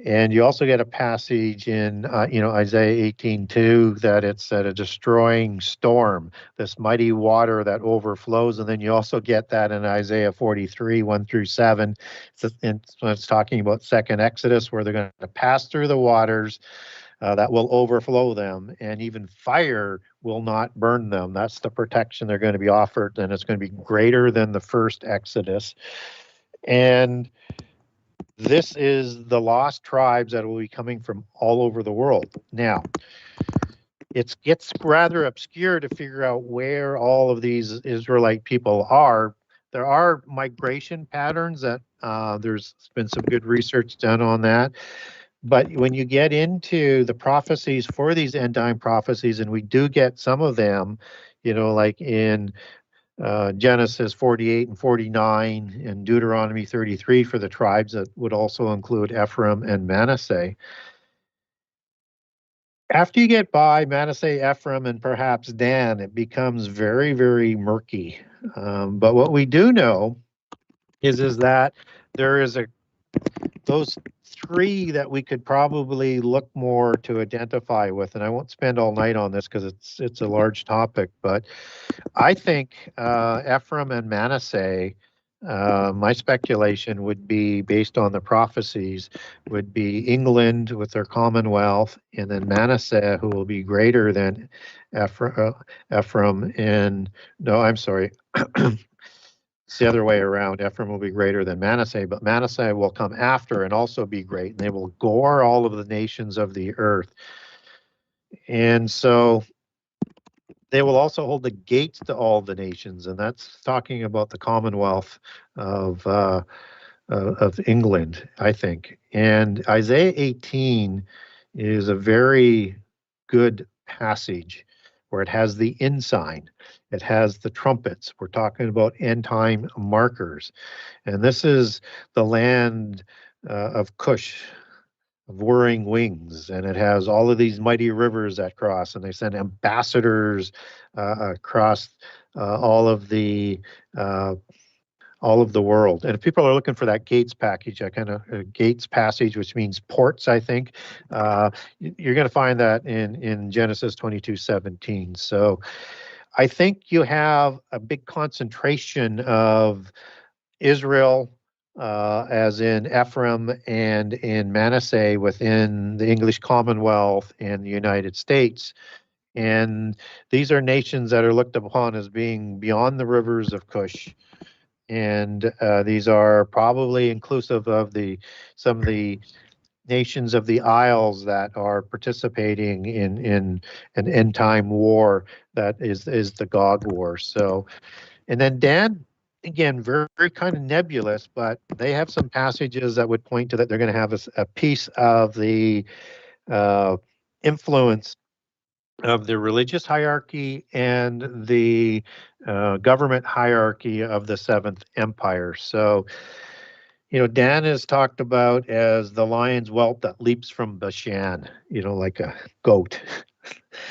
[SPEAKER 3] And you also get a passage in Isaiah 18:2 that it's a destroying storm, this mighty water that overflows. And then you also get that in Isaiah 43:1-7. It's talking about second Exodus, where they're going to pass through the waters that will overflow them, and even fire will not burn them. That's the protection they're going to be offered, and it's going to be greater than the first Exodus. And this is the lost tribes that will be coming from all over the world. Now, it gets rather obscure to figure out where all of these Israelite people are. There are migration patterns that there's been some good research done on that. But when you get into the prophecies for these end time prophecies, and we do get some of them, like in Genesis 48 and 49 and Deuteronomy 33 for the tribes that would also include Ephraim and Manasseh. After you get by Manasseh, Ephraim, and perhaps Dan, it becomes very, very murky. But what we do know is that there is those three that we could probably look more to identify with, and I won't spend all night on this because it's a large topic, but I think Ephraim and Manasseh, my speculation would be, based on the prophecies, would be England with their commonwealth, and then Manasseh, who will be greater than Ephraim, and no, I'm sorry. It's the other way around. Ephraim will be greater than Manasseh, but Manasseh will come after and also be great, and they will gore all of the nations of the earth. And so they will also hold the gates to all the nations, and that's talking about the Commonwealth of England, I think. And Isaiah 18 is a very good passage where it has the ensign, it has the trumpets. We're talking about end time markers, and this is the land of Cush, of whirring wings, and it has all of these mighty rivers that cross, and they send ambassadors across all of the world. And if people are looking for that Gates package, Gates passage, which means ports, I think, you're going to find that in Genesis 22:17. So I think you have a big concentration of Israel, as in Ephraim and in Manasseh within the English Commonwealth and the United States. And these are nations that are looked upon as being beyond the rivers of Cush. And these are probably inclusive of some of the nations of the Isles that are participating in an end time war that is the Gog War. So, and then Dan, again, very, very kind of nebulous, but they have some passages that would point to that they're going to have a piece of the influence of the religious hierarchy and the government hierarchy of the Seventh Empire. So, Dan is talked about as the lion's whelp that leaps from Bashan, like a goat.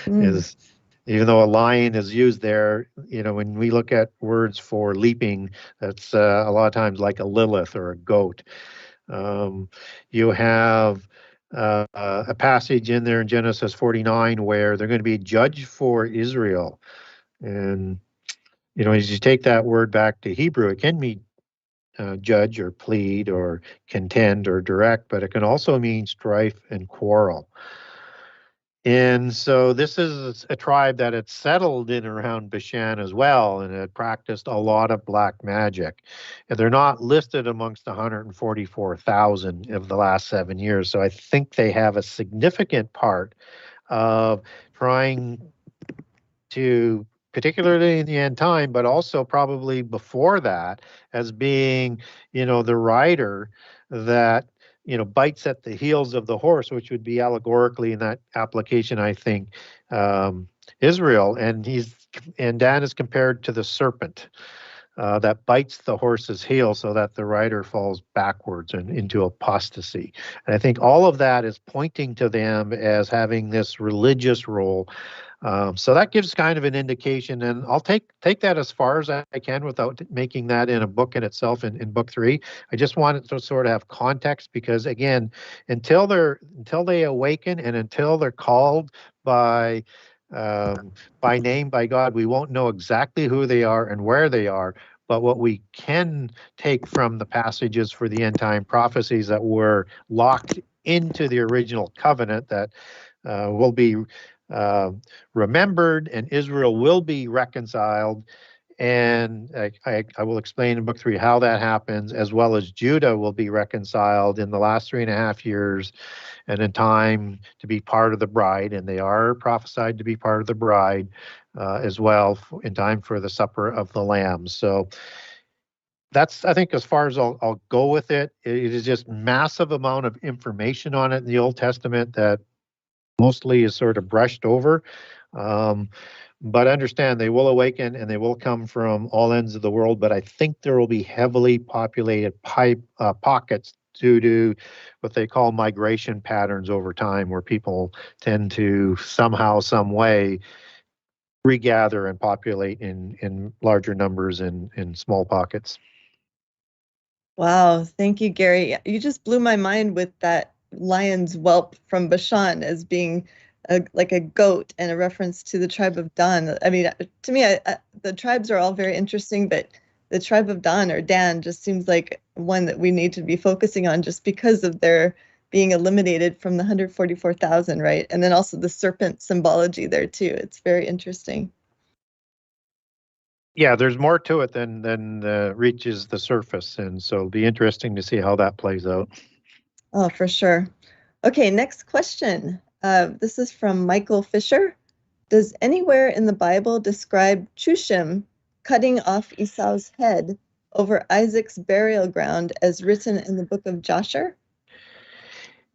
[SPEAKER 3] Is, even though a lion is used there, when we look at words for leaping, that's a lot of times like a Lilith or a goat. You have a passage in there in Genesis 49 where they're going to be judged for Israel. And, as you take that word back to Hebrew, it can mean judge or plead or contend or direct, but it can also mean strife and quarrel. And so this is a tribe that had settled in around Bashan as well, and had practiced a lot of black magic. And they're not listed amongst 144,000 of the last 7 years. So I think they have a significant part of trying to, particularly in the end time, but also probably before that, as being, the rider that bites at the heels of the horse, which would be allegorically in that application, I think, Israel. And Dan is compared to the serpent. that bites the horse's heel so that the rider falls backwards and into apostasy. And I think all of that is pointing to them as having this religious role. So that gives kind of an indication, and I'll take that as far as I can without making that in a book in itself in book 3. I just wanted to sort of have context because, again, until they awaken and until they're called by name by God, we won't know exactly who they are and where they are. But what we can take from the passages for the end time prophecies that were locked into the original covenant that will be remembered, and Israel will be reconciled. And I will explain in book 3 how that happens, as well as Judah will be reconciled in the last 3.5 years and in time to be part of the bride. And they are prophesied to be part of the bride as well in time for the supper of the Lamb. So that's, I think, as far as I'll go with it. It is just massive amount of information on it in the Old Testament that mostly is sort of brushed over. But understand they will awaken and they will come from all ends of the world. But I think there will be heavily populated pockets due to what they call migration patterns over time, where people tend to somehow, some way regather and populate in larger numbers in small pockets.
[SPEAKER 2] Wow, thank you, Gary. You just blew my mind with that lion's whelp from Bashan as being like a goat and a reference to the tribe of Dan. I mean, to me, the tribes are all very interesting, but the tribe of Dan or Dan just seems like one that we need to be focusing on just because of their being eliminated from the 144,000, right? And then also the serpent symbology there too. It's very interesting.
[SPEAKER 3] Yeah, there's more to it than reaches the surface, and so it'll be interesting to see how that plays out.
[SPEAKER 2] Oh, for sure. Okay, next question. This is from Michael Fisher. Does anywhere in the Bible describe Chushim cutting off Esau's head over Isaac's burial ground as written in the book of Jasher?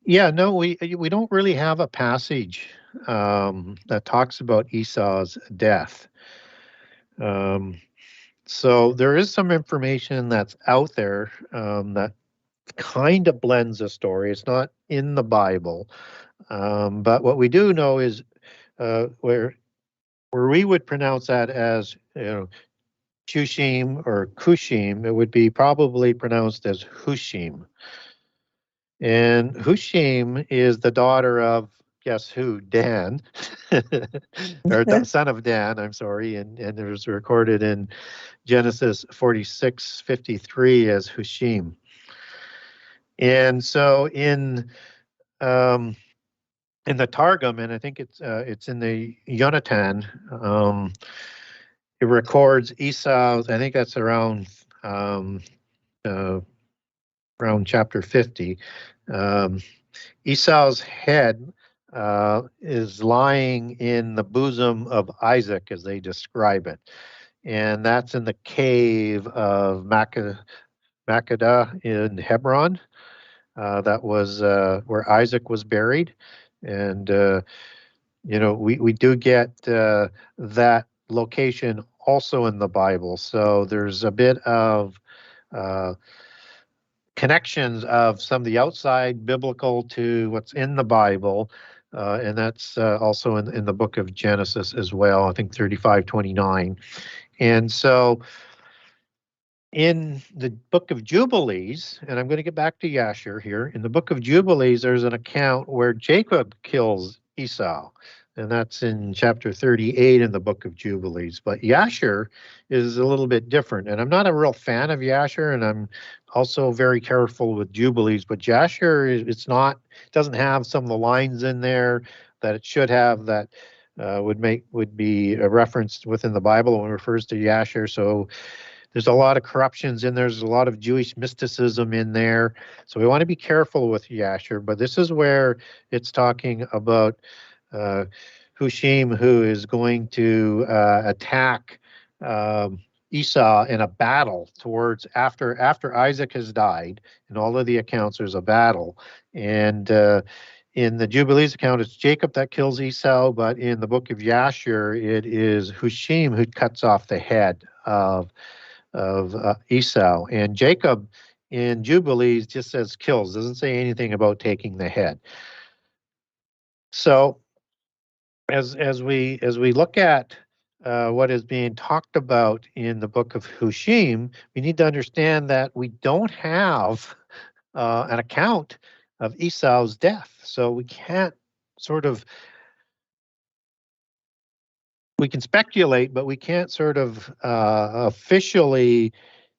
[SPEAKER 3] Yeah, no, we don't really have a passage that talks about Esau's death. So there is some information that's out there that kind of blends the story. It's not in the Bible, but what we do know is where we would pronounce that as, Chushim or Kushim, it would be probably pronounced as Hushim. And Hushim is the daughter of, guess who? Dan, or the son of Dan, I'm sorry, and it was recorded in Genesis 46:53 as Hushim. And so in the Targum, and I think it's in the Yonatan, it records Esau. I think that's around chapter 50. Esau's head is lying in the bosom of Isaac, as they describe it, and that's in the cave of Makkedah in Hebron. That was where Isaac was buried, and we do get that location also in the Bible. So there's a bit of connections of some of the outside biblical to what's in the Bible, and that's also in the book of Genesis as well, I think 35:29. And so in the book of Jubilees, and I'm going to get back to Yasher here, in the book of Jubilees, there's an account where Jacob kills Esau, and that's in chapter 38 in the book of Jubilees. But Yasher is a little bit different, and I'm not a real fan of Yasher, and I'm also very careful with Jubilees. But Yasher, doesn't have some of the lines in there that it should have that would be referenced within the Bible when it refers to Yasher. So there's a lot of corruptions in there. There's a lot of Jewish mysticism in there. So we want to be careful with Yasher. But this is where it's talking about Hushim, who is going to attack Esau in a battle towards after Isaac has died. In all of the accounts, there's a battle. And in the Jubilees account, it's Jacob that kills Esau. But in the book of Yasher, it is Hushim who cuts off the head of Esau. And Jacob in Jubilees just says kills, doesn't say anything about taking the head. So as we look at what is being talked about in the book of Hushim, we need to understand that we don't have an account of Esau's death. So we can't we can speculate, but we can't officially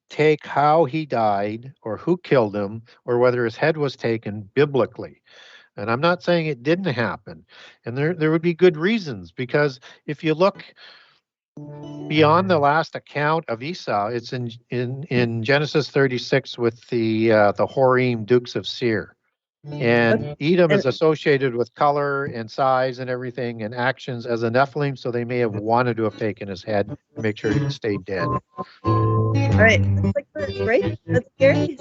[SPEAKER 3] take how he died or who killed him or whether his head was taken biblically. And I'm not saying it didn't happen. And there would be good reasons, because if you look beyond the last account of Esau, it's in Genesis 36 with the Horim dukes of Seir. And Edom is associated with color and size and everything and actions as a Nephilim, so they may have wanted to have taken his head to make sure he stayed dead.
[SPEAKER 2] All right, let's take a break. Let's hear it.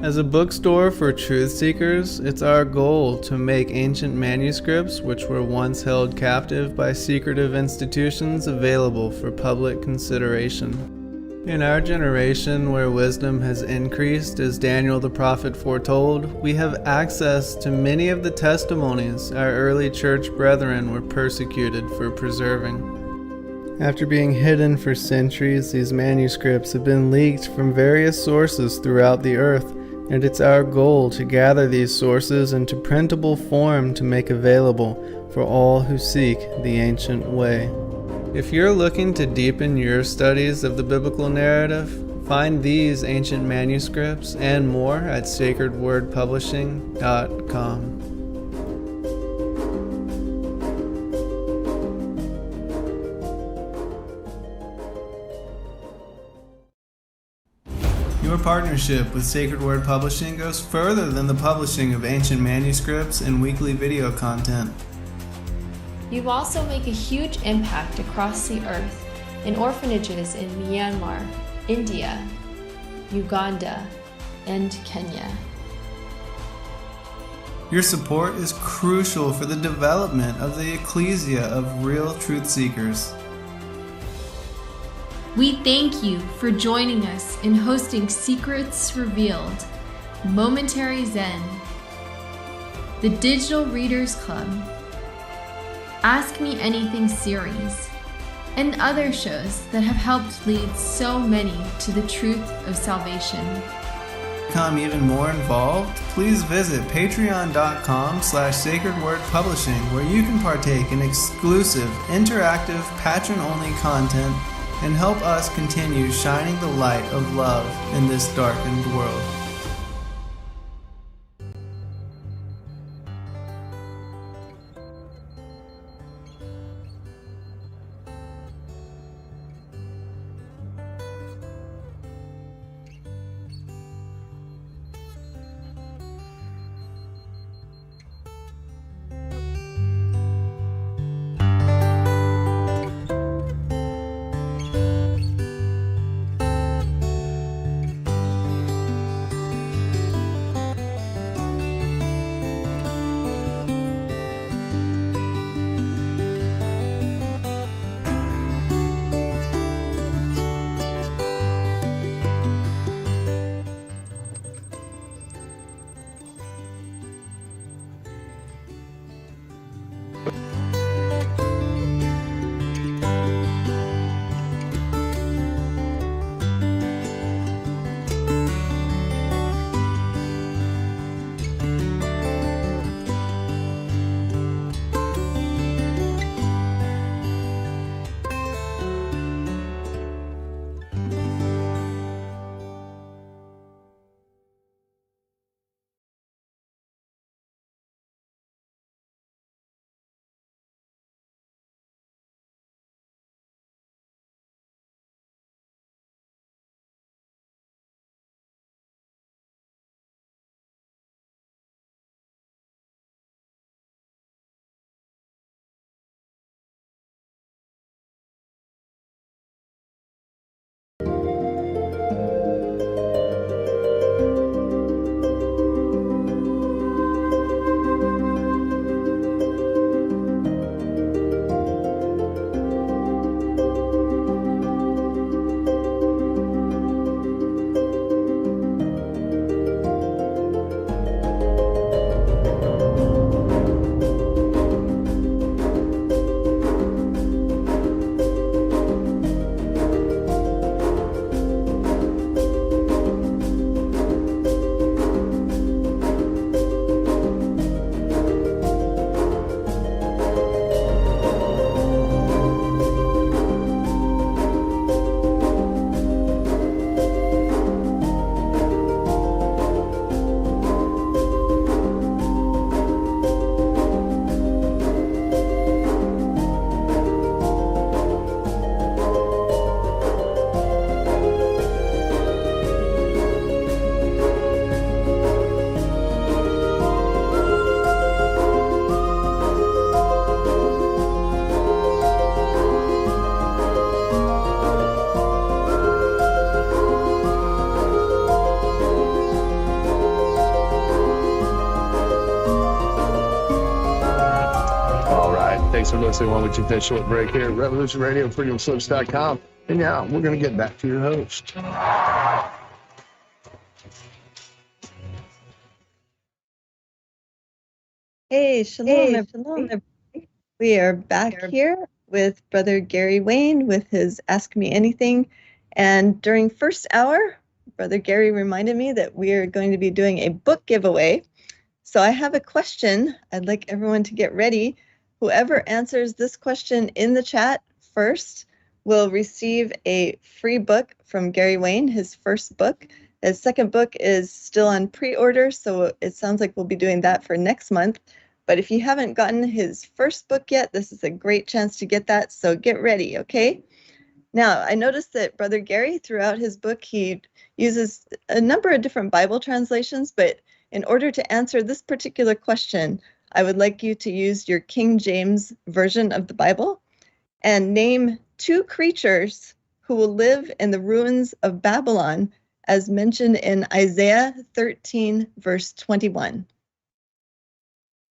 [SPEAKER 4] As a bookstore for truth seekers, it's our goal to make ancient manuscripts which were once held captive by secretive institutions available for public consideration. In our generation, where wisdom has increased as Daniel the prophet foretold, we have access to many of the testimonies our early church brethren were persecuted for preserving. After being hidden for centuries, these manuscripts have been leaked from various sources throughout the earth, and it's our goal to gather these sources into printable form to make available for all who seek the ancient way. If you're looking to deepen your studies of the biblical narrative, find these ancient manuscripts and more at sacredwordpublishing.com. Your partnership with Sacred Word Publishing goes further than the publishing of ancient manuscripts and weekly video content.
[SPEAKER 5] You also make a huge impact across the earth in orphanages in Myanmar, India, Uganda, and Kenya.
[SPEAKER 4] Your support is crucial for the development of the ecclesia of real truth seekers.
[SPEAKER 5] We thank you for joining us in hosting Secrets Revealed, Momentary Zen, the Digital Readers Club, Ask Me Anything series, and other shows that have helped lead so many to the truth of salvation.
[SPEAKER 4] To become even more involved, please visit patreon.com/sacredwordpublishing, where you can partake in exclusive, interactive, patron-only content and help us continue shining the light of love in this darkened world.
[SPEAKER 6] Thanks for listening while we take that short break here at Revolution Radio, freedomslips.com. And now we're going to get back to your host.
[SPEAKER 2] Hey, shalom, everyone. We are back here with Brother Gary Wayne with his Ask Me Anything. And during first hour, Brother Gary reminded me that we are going to be doing a book giveaway. So I have a question. I'd like everyone to get ready. Whoever answers this question in the chat first will receive a free book from Gary Wayne, his first book. His second book is still on pre-order, so it sounds like we'll be doing that for next month. But if you haven't gotten his first book yet, this is a great chance to get that, so get ready, okay? Now, I noticed that Brother Gary, throughout his book, he uses a number of different Bible translations, but in order to answer this particular question, I would like you to use your King James version of the Bible and name 2 creatures who will live in the ruins of Babylon, as mentioned in Isaiah 13, verse 21.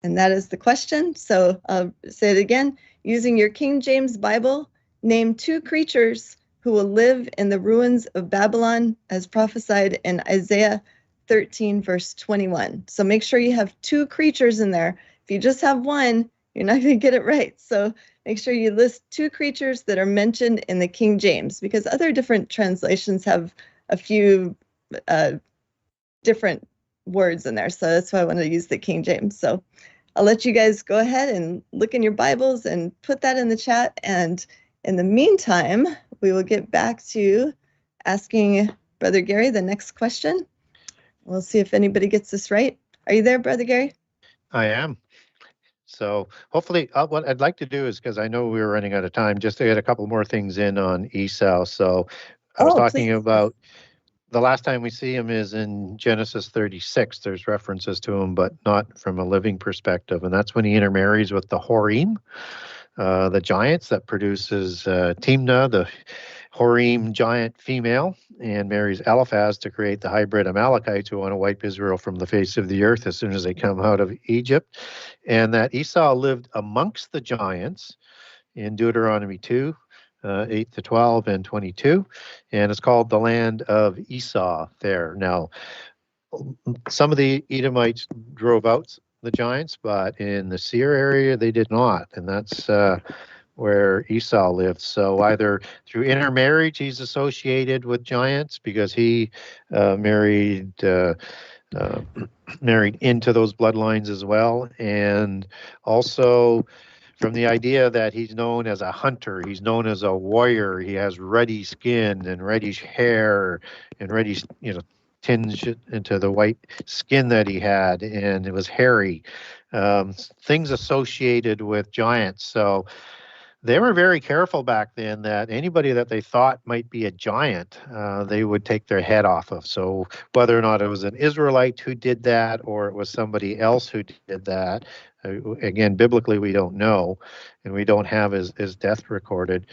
[SPEAKER 2] And that is the question. So I'll say it again. Using your King James Bible, name 2 creatures who will live in the ruins of Babylon, as prophesied in Isaiah 13, verse 21. So make sure you have 2 creatures in there. If you just have one, you're not going to get it right. So make sure you list 2 creatures that are mentioned in the King James, because other different translations have a few different words in there. So that's why I want to use the King James. So I'll let you guys go ahead and look in your Bibles and put that in the chat. And in the meantime, we will get back to asking Brother Gary the next question. We'll see if anybody gets this right. Are you there, Brother Gary?
[SPEAKER 3] I am. So hopefully what I'd like to do is, because I know we were running out of time, just to get a couple more things in on Esau. So I was talking about the last time we see him is in Genesis 36. There's references to him, but not from a living perspective. And that's when he intermarries with the Horim, the giants that produces Timnah, the Horim giant female, and marries Eliphaz to create the hybrid Amalekites who want to wipe Israel from the face of the earth as soon as they come out of Egypt. And that Esau lived amongst the giants in Deuteronomy 2, 8 to 12 and 22. And it's called the land of Esau there. Now, some of the Edomites drove out the giants, but in the Seir area, they did not. And that's where Esau lived. So either through intermarriage, he's associated with giants because he married into those bloodlines as well. And also from the idea that he's known as a hunter, he's known as a warrior, he has ruddy skin and reddish hair and reddish, tinge into the white skin that he had, and it was hairy. Things associated with giants. So they were very careful back then that anybody that they thought might be a giant, they would take their head off of. So whether or not it was an Israelite who did that or it was somebody else who did that, again, biblically, we don't know, and we don't have his death recorded.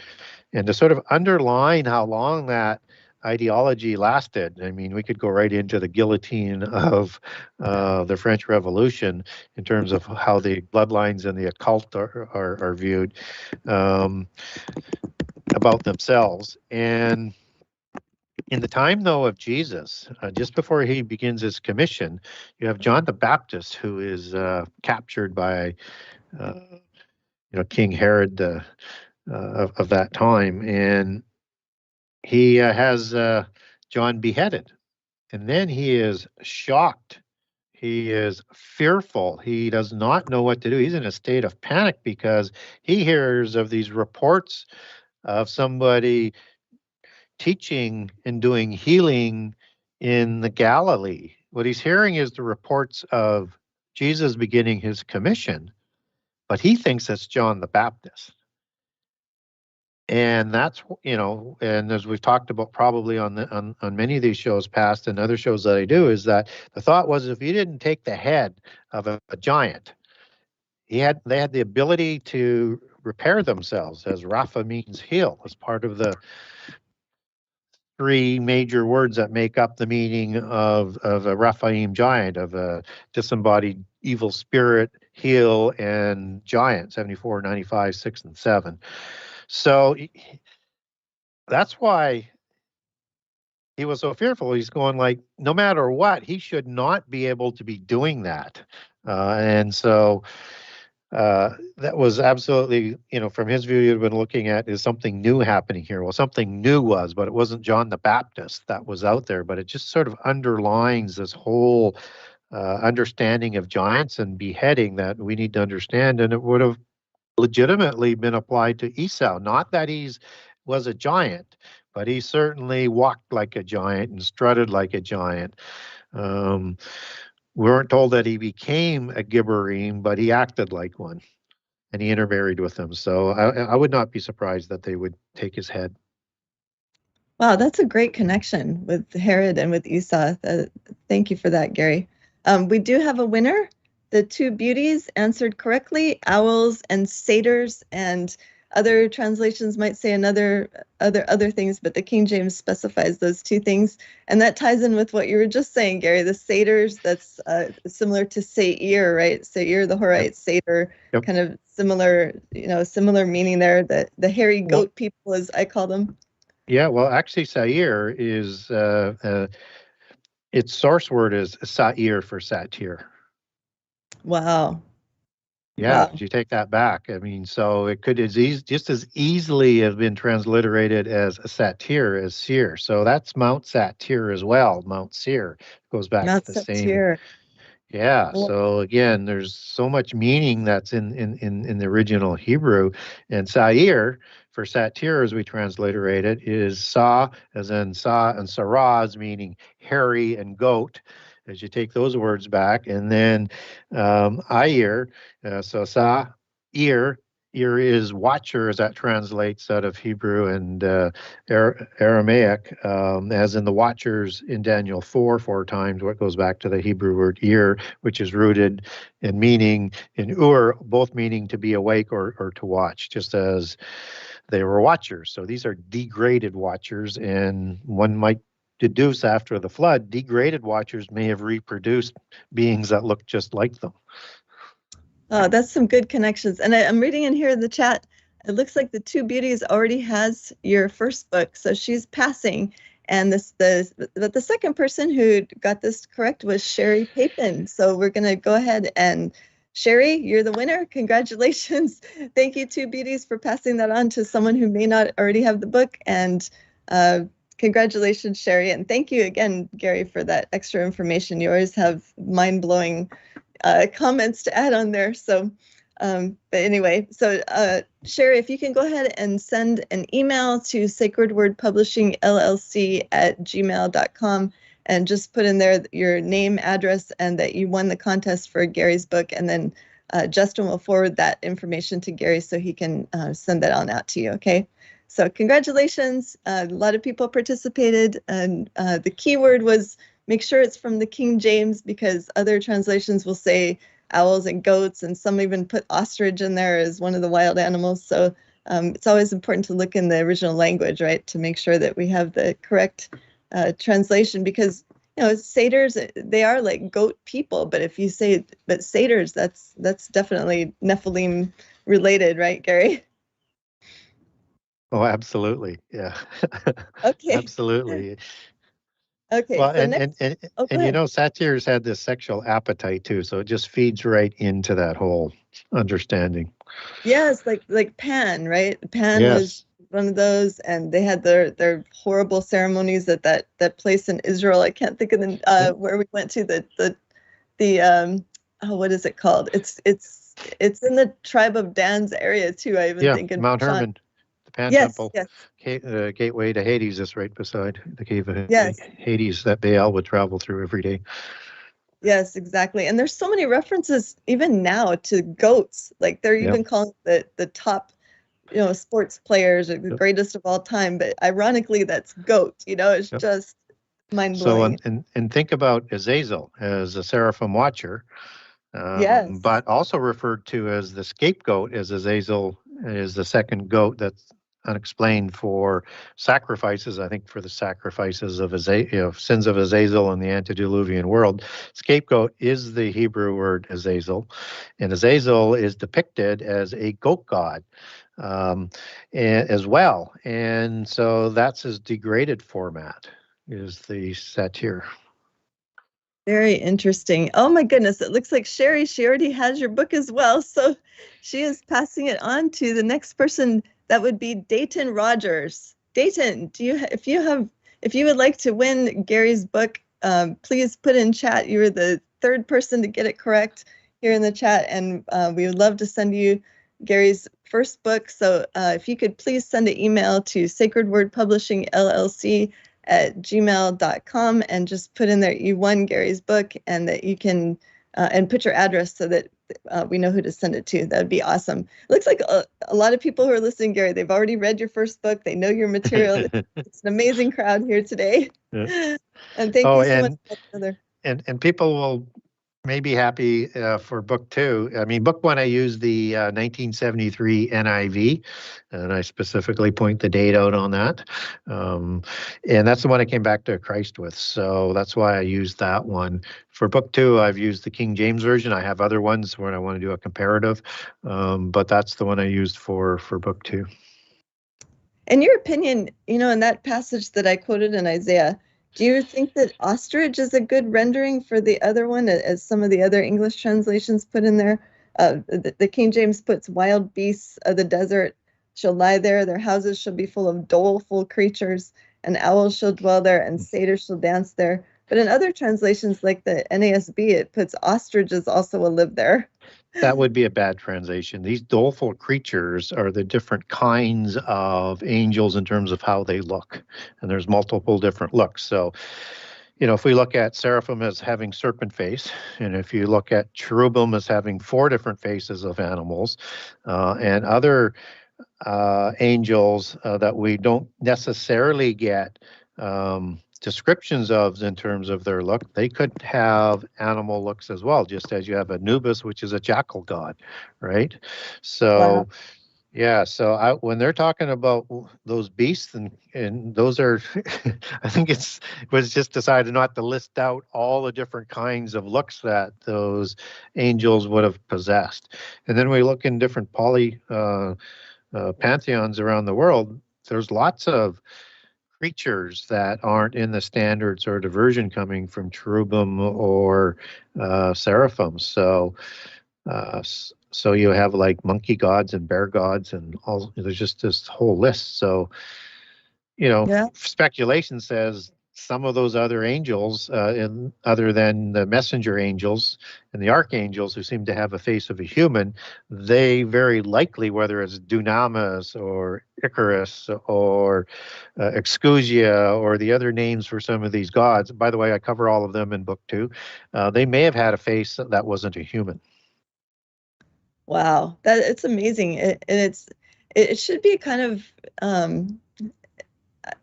[SPEAKER 3] And to sort of underline how long that ideology lasted, I mean, we could go right into the guillotine of the French Revolution in terms of how the bloodlines and the occult are viewed about themselves. And in the time, though, of Jesus, just before he begins his commission, you have John the Baptist, who is captured by King Herod of that time, and he has John beheaded. And then he is shocked. He is fearful. He does not know what to do. He's in a state of panic because he hears of these reports of somebody teaching and doing healing in the Galilee. What he's hearing is the reports of Jesus beginning his commission, but he thinks it's John the Baptist. And that's, and as we've talked about probably on many of these shows past and other shows that I do, is that the thought was if you didn't take the head of a giant, they had the ability to repair themselves, as Rapha means heal, as part of the 3 major words that make up the meaning of a Raphaim giant, of a disembodied evil spirit, heel, and giant, 74, 95, 6, and 7. So that's why he was so fearful. He's going like, no matter what, he should not be able to be doing that. And so that was absolutely, from his view, you'd been looking at, is something new happening here? Well, something new was, but it wasn't John the Baptist that was out there, but it just sort of underlines this whole understanding of giants and beheading that we need to understand. And it would have legitimately been applied to Esau. Not that was a giant, but he certainly walked like a giant and strutted like a giant. We weren't told that he became a Gibberim, but he acted like one, and he intermarried with them. So I would not be surprised that they would take his head.
[SPEAKER 2] Wow, that's a great connection with Herod and with Esau. Thank you for that, Gary. We do have a winner. The two beauties answered correctly, owls and satyrs, and other translations might say other things, but the King James specifies those two things. And that ties in with what you were just saying, Gary. The satyrs, that's similar to Seir, right? Seir, the Horite satyr, kind of similar meaning there. The hairy goat people, as I call them.
[SPEAKER 3] Yeah, well, actually, Seir is, its source word is Sair for satyr.
[SPEAKER 2] Wow.
[SPEAKER 3] Yeah,
[SPEAKER 2] wow.
[SPEAKER 3] You take that back. I mean, so it could just as easily have been transliterated as a satyr as seer. So that's Mount Satyr as well. Mount Seir goes back
[SPEAKER 2] Mount
[SPEAKER 3] to the
[SPEAKER 2] Satyr.
[SPEAKER 3] same. Yeah.
[SPEAKER 2] Well,
[SPEAKER 3] so again, there's so much meaning that's in the original Hebrew, and Sair for satyr, as we transliterate it, is Sa, as in Sa, and Saraz, meaning hairy and goat, as you take those words back, and then Ayer, so Sa, ear is watcher, as that translates out of Hebrew and Aramaic, as in the watchers in Daniel 4 times, what goes back to the Hebrew word ear, which is rooted in meaning in both meaning to be awake or to watch, just as they were watchers. So these are degraded watchers, and one might deduce after the flood, degraded watchers may have reproduced beings that look just like them.
[SPEAKER 2] Oh, that's some good connections. And I'm reading in here in the chat, it looks like the Two Beauties already has your first book, so she's passing. And the second person who got this correct was Sherry Papin. So we're going to go ahead and Sherry, you're the winner. Congratulations. Thank you, Two Beauties, for passing that on to someone who may not already have the book. And congratulations, Sherry. And thank you again, Gary, for that extra information. You always have mind-blowing comments to add on there. So, but anyway, so Sherry, if you can go ahead and send an email to Sacred Word Publishing LLC at gmail.com and just put in there your name, address, and that you won the contest for Gary's book. And then Justin will forward that information to Gary so he can send that on out to you. Okay. So congratulations. A lot of people participated, and the keyword was make sure it's from the King James, because other translations will say owls and goats, and some even put ostrich in there as one of the wild animals. So it's always important to look in the original language, right, to make sure that we have the correct translation, because satyrs, they are like goat people, but if you say but satyrs, that's definitely Nephilim related, right, Gary?
[SPEAKER 3] Oh, absolutely. Yeah.
[SPEAKER 2] Okay.
[SPEAKER 3] Absolutely.
[SPEAKER 2] Okay.
[SPEAKER 3] Well,
[SPEAKER 2] So
[SPEAKER 3] and satyrs had this sexual appetite too, so it just feeds right into that whole understanding.
[SPEAKER 2] Yes, like Pan, right? Pan was one of those, and they had their horrible ceremonies at that place in Israel. I can't think of the where we went to the what is it called? It's in the tribe of Dan's area too. I even think in
[SPEAKER 3] Mount Hermon. The Pan Temple, gateway to Hades, is right beside the cave of Hades that Baal would travel through every day.
[SPEAKER 2] Yes, exactly. And there's so many references even now to goats. Like they're even calling the top, sports players are the greatest of all time. But ironically, that's goat. It's just mind blowing.
[SPEAKER 3] So and think about Azazel as a seraphim watcher. But also referred to as the scapegoat, as Azazel is the second goat that's unexplained for sacrifices. I think for the sacrifices of sins of Azazel in the antediluvian world. Scapegoat is the Hebrew word Azazel, and Azazel is depicted as a goat god as well. And so that's his degraded format, is the satyr.
[SPEAKER 2] Very interesting. Oh my goodness, it looks like Sherry, she already has your book as well. So she is passing it on to the next person. That would be Dayton Rogers. Dayton, if you would like to win Gary's book, please put in chat. You were the third person to get it correct here in the chat, and we would love to send you Gary's first book. So if you could please send an email to Sacred Word Publishing LLC at gmail.com and just put in there you won Gary's book, and that you can and put your address so that we know who to send it to. That would be awesome. It looks like a lot of people who are listening, Gary, they've already read your first book. They know your material. It's an amazing crowd here today. Yeah. And thank you so much, brother.
[SPEAKER 3] And people will may be happy for book 2. I mean, book 1, I used the 1973 NIV, and I specifically point the date out on that. And that's the one I came back to Christ with. So that's why I used that one. For book 2, I've used the King James Version. I have other ones where I want to do a comparative, but that's the one I used for book 2.
[SPEAKER 2] In your opinion, in that passage that I quoted in Isaiah, do you think that ostrich is a good rendering for the other one, as some of the other English translations put in there? The King James puts wild beasts of the desert shall lie there. Their houses shall be full of doleful creatures, and owls shall dwell there, and satyrs shall dance there. But in other translations, like the NASB, it puts ostriches also will live there.
[SPEAKER 3] That would be a bad translation. These doleful creatures are the different kinds of angels in terms of how they look. And there's multiple different looks. So, if we look at seraphim as having serpent face, and if you look at cherubim as having 4 different faces of animals, and other angels that we don't necessarily get descriptions of in terms of their look, they could have animal looks as well, just as you have Anubis, which is a jackal god, right? So, wow. Yeah, so when they're talking about those beasts, and those are, I think it was just decided not to list out all the different kinds of looks that those angels would have possessed. And then we look in different pantheons around the world, there's lots of creatures that aren't in the standard sort of version coming from cherubim or seraphim. So you have like monkey gods and bear gods, and all. There's just this whole list. So speculation says some of those other angels, other than the messenger angels and the archangels, who seem to have a face of a human, they very likely, whether it's Dunamis or Icarus or Excusia or the other names for some of these gods, by the way, I cover all of them in book 2, they may have had a face that wasn't a human.
[SPEAKER 2] Wow, it's amazing. It should be kind of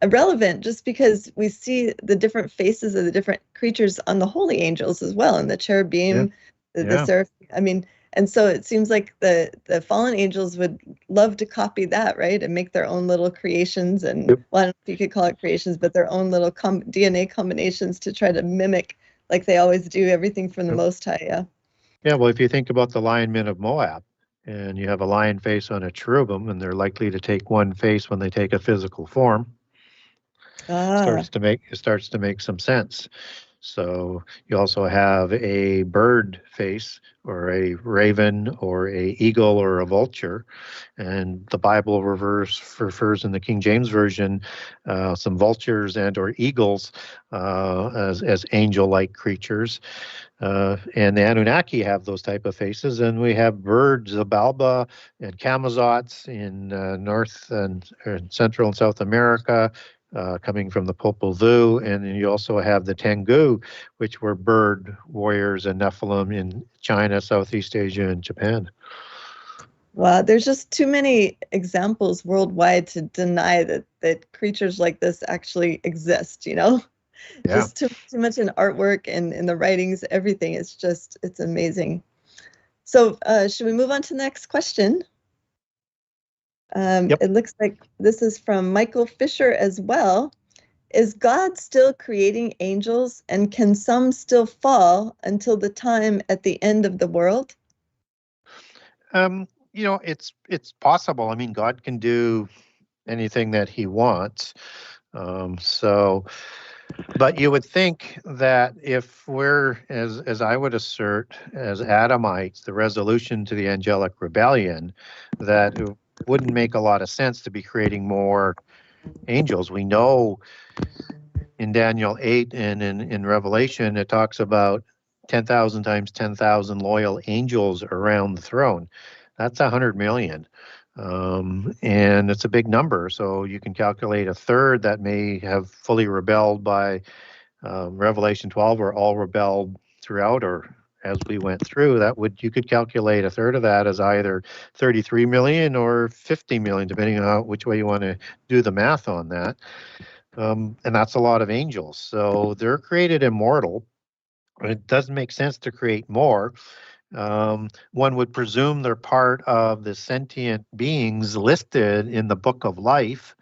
[SPEAKER 2] irrelevant, just because we see the different faces of the different creatures on the holy angels as well, and the cherubim, the seraphim. I mean, and so it seems like the fallen angels would love to copy that, right, and make their own little creations, and well, I don't know if you could call it creations, but their own little DNA combinations to try to mimic, like they always do, everything from the Most High.
[SPEAKER 3] Yeah, well, if you think about the lion men of Moab, and you have a lion face on a cherubim, and they're likely to take one face when they take a physical form. Starts to make some sense. So you also have a bird face, or a raven, or a eagle, or a vulture, and the Bible refers in the King James Version some vultures and or eagles as angel-like creatures, and the Anunnaki have those type of faces, and we have birds, the Balba and Camazots in North and Central and South America. Coming from the Popol Vuh, and then you also have the Tengu, which were bird warriors and Nephilim in China, Southeast Asia, and Japan.
[SPEAKER 2] Wow, there's just too many examples worldwide to deny that creatures like this actually exist, Just too much in artwork and in the writings, everything. It's amazing. So should we move on to the next question?
[SPEAKER 3] Yep.
[SPEAKER 2] It looks like this is from Michael Fisher as well. Is God still creating angels, and can some still fall until the time at the end of the world?
[SPEAKER 3] It's possible. I mean, God can do anything that he wants. But you would think that if we're, as I would assert, as Adamites, the resolution to the angelic rebellion, that it wouldn't make a lot of sense to be creating more angels. We know in Daniel 8 and in Revelation, it talks about 10,000 times 10,000 loyal angels around the throne. That's 100 million. And it's a big number. So you can calculate a third that may have fully rebelled by Revelation 12, or all rebelled throughout, or as we went through. You could calculate a third of that as either 33 million or 50 million, depending on which way you want to do the math on that. And that's a lot of angels. So they're created immortal. It doesn't make sense to create more. One would presume they're part of the sentient beings listed in the book of life,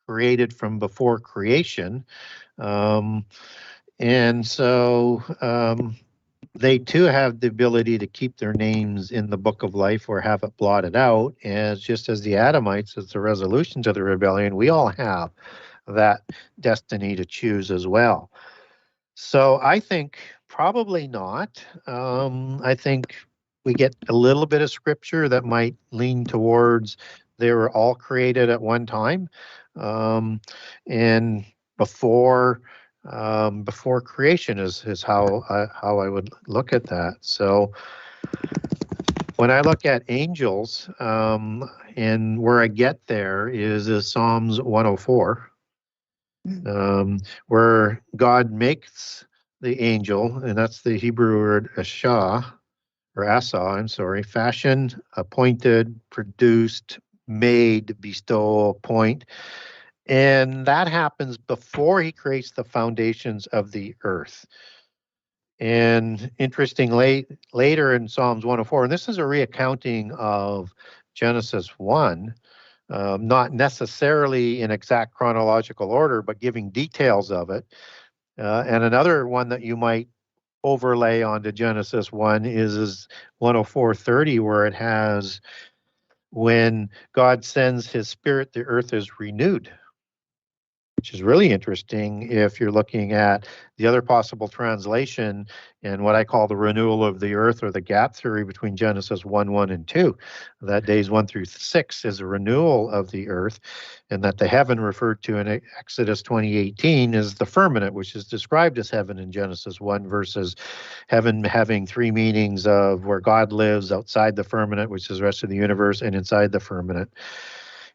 [SPEAKER 3] created from before creation. And so they too have the ability to keep their names in the book of life or have it blotted out. And just as the Adamites, as the resolution to the rebellion, we all have that destiny to choose as well. So I think probably not. I think we get a little bit of scripture that might lean towards they were all created at one time, and before creation is how I would look at that. So when I look at angels, and where I get there is Psalms 104. Where God makes the angel, and that's the Hebrew word Esau, fashioned, appointed, produced, made, bestow, appoint. And that happens before he creates the foundations of the earth. And interestingly, later in Psalms 104, and this is a reaccounting of Genesis 1, not necessarily in exact chronological order, but giving details of it. And another one that you might overlay onto Genesis 1 is 104:30, where it has, when God sends his spirit, the earth is renewed, which is really interesting if you're looking at the other possible translation and what I call the renewal of the earth, or the gap theory between Genesis 1:1 and 2, that days 1 through 6 is a renewal of the earth, and that the heaven referred to in Exodus 20:18 is the firmament, which is described as heaven in Genesis 1, versus heaven having three meanings of where God lives outside the firmament, which is the rest of the universe, and inside the firmament.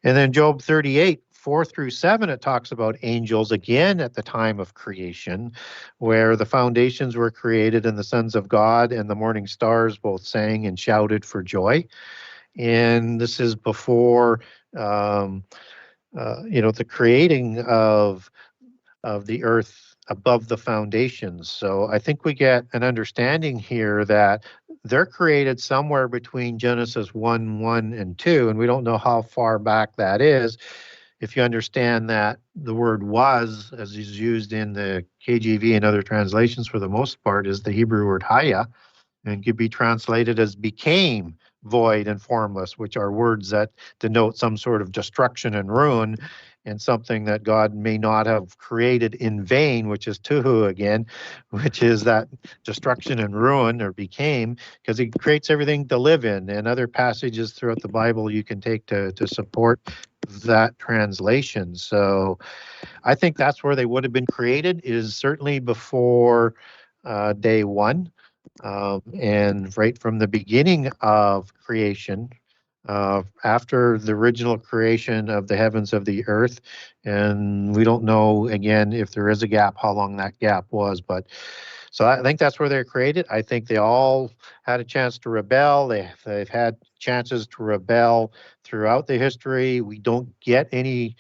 [SPEAKER 3] And then Job 38, 4 through 7, it talks about angels again at the time of creation, where the foundations were created and the sons of God and the morning stars both sang and shouted for joy. And this is before, the creating of the earth above the foundations. So I think we get an understanding here that they're created somewhere between Genesis 1:1 and 2, and we don't know how far back that is. If you understand that the word was, as is used in the KJV and other translations for the most part, is the Hebrew word haya, and could be translated as became void and formless, which are words that denote some sort of destruction and ruin, and something that God may not have created in vain, which is tuhu again, which is that destruction and ruin, or became, because he creates everything to live in. And other passages throughout the Bible you can take to support that translation. So I think that's where they would have been created, is certainly before day one. And right from the beginning of creation, after the original creation of the heavens of the earth. And we don't know, again, if there is a gap, how long that gap was. But so I think that's where they're created. I think they all had a chance to rebel. They've had chances to rebel throughout the history. We don't get any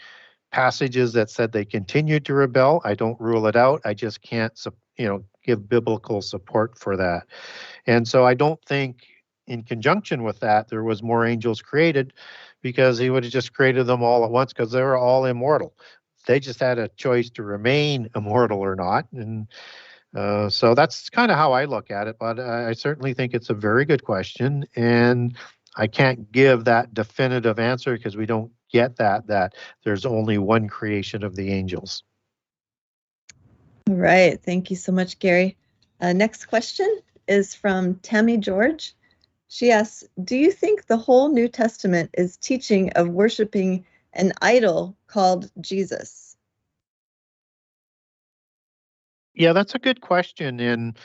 [SPEAKER 3] passages that said they continued to rebel. I don't rule it out. I just can't, give biblical support for that. And so I don't think in conjunction with that there was more angels created, because he would have just created them all at once because they were all immortal. They just had a choice to remain immortal or not. And so that's kind of how I look at it. But I certainly think it's a very good question. And I can't give that definitive answer because we don't get that there's only one creation of the angels.
[SPEAKER 2] All right. Thank you so much, Gary. Next question is from Tammy George. She asks, do you think the whole New Testament is teaching of worshiping an idol called Jesus?
[SPEAKER 3] Yeah, that's a good question. And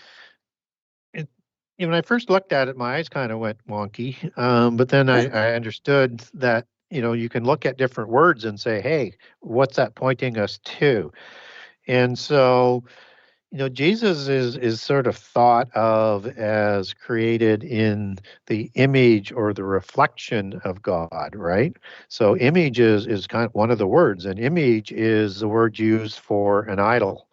[SPEAKER 3] when I first looked at it, my eyes kind of went wonky. But then I understood that, you can look at different words and say, hey, what's that pointing us to? And so, Jesus is sort of thought of as created in the image or the reflection of God, right? So image is kind of one of the words, and image is the word used for an idol.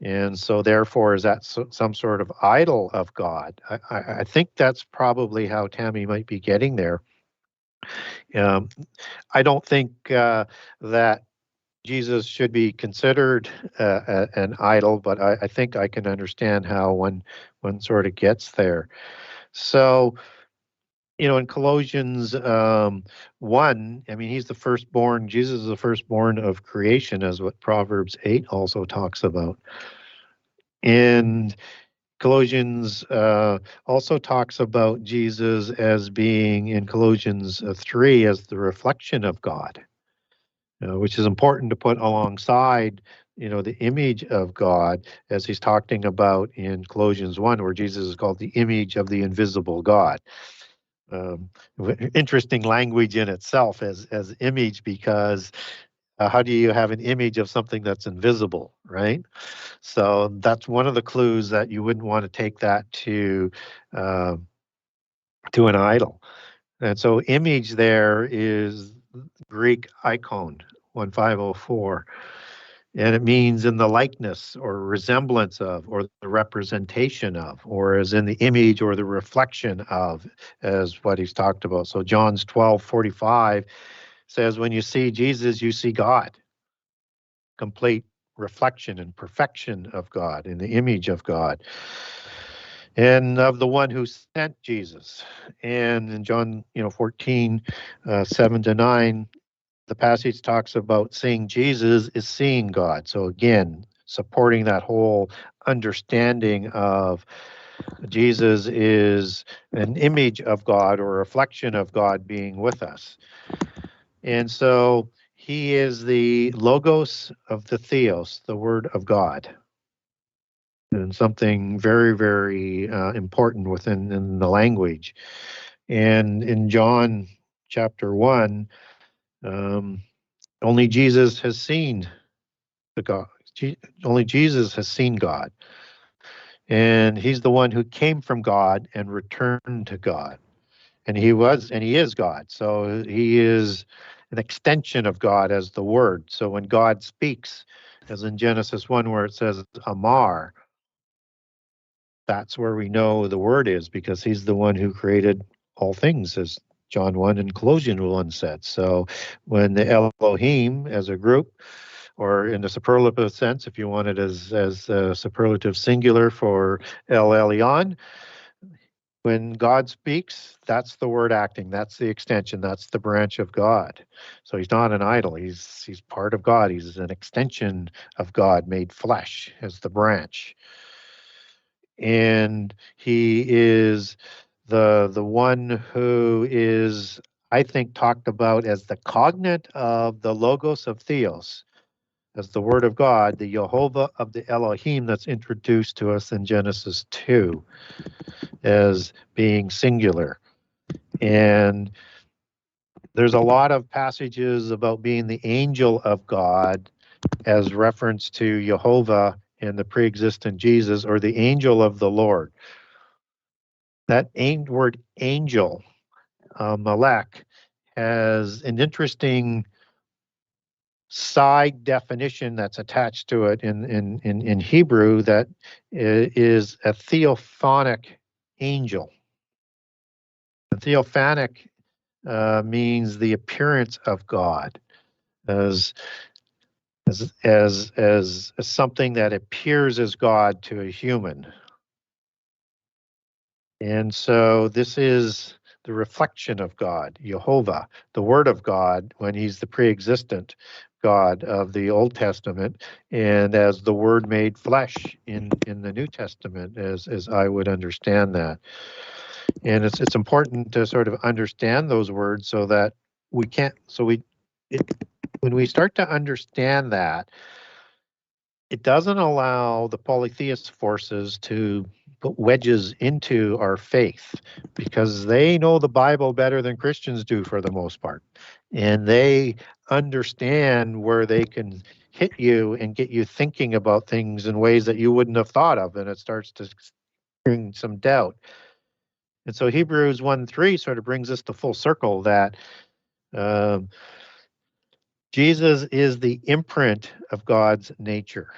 [SPEAKER 3] And so therefore, is that some sort of idol of God? I think that's probably how Tammy might be getting there. I don't think that Jesus should be considered an idol, but I think I can understand how one sort of gets there. So, in Colossians 1, he's the firstborn. Jesus is the firstborn of creation, as what Proverbs 8 also talks about. And Colossians also talks about Jesus as being, in Colossians 3, as the reflection of God. Which is important to put alongside, the image of God, as he's talking about in Colossians 1, where Jesus is called the image of the invisible God. Interesting language in itself as image, because how do you have an image of something that's invisible, right? So that's one of the clues that you wouldn't want to take that to an idol. And so image there is Greek icon, 1504, and it means in the likeness or resemblance of, or the representation of, or as in the image or the reflection of, as what he's talked about. So John's 12:45 says, when you see Jesus, you see God. Complete reflection and perfection of God, in the image of God, and of the one who sent Jesus. And in John 14, 7-9, the passage talks about seeing Jesus is seeing God. So again, supporting that whole understanding of Jesus is an image of God or a reflection of God being with us. And so he is the logos of the theos, the word of God. And something very, very important in the language. And in John chapter 1, only Jesus has seen the God. Only Jesus has seen God. And he's the one who came from God and returned to God. And he is God. So he is an extension of God as the Word. So when God speaks, as in Genesis 1, where it says Amar, that's where we know the Word is, because he's the one who created all things, as John 1 and Colossians 1 said. So when the Elohim as a group, or in the superlative sense, if you want it as a superlative singular for El Elyon, when God speaks, that's the word acting, that's the extension, that's the branch of God. So he's not an idol, he's part of God, he's an extension of God made flesh as the branch. And he is the one who is, I think, talked about as the cognate of the logos of theos, as the word of God, the Jehovah of the Elohim that's introduced to us in Genesis 2 as being singular. And there's a lot of passages about being the angel of God as reference to Jehovah and the pre-existent Jesus, or the angel of the Lord. That word angel, Malek, has an interesting side definition that's attached to it in Hebrew, that is a theophanic angel. A theophanic means the appearance of God, as something that appears as God to a human. And so this is the reflection of God, Jehovah, the Word of God, when he's the pre-existent God of the Old Testament, and as the Word made flesh in the New Testament, as I would understand that. And it's important to sort of understand those words so that we can't, when we start to understand that, it doesn't allow the polytheist forces to put wedges into our faith, because they know the Bible better than Christians do for the most part. And they understand where they can hit you and get you thinking about things in ways that you wouldn't have thought of, and it starts to bring some doubt. And so Hebrews 1:3 sort of brings us to full circle that Jesus is the imprint of God's nature.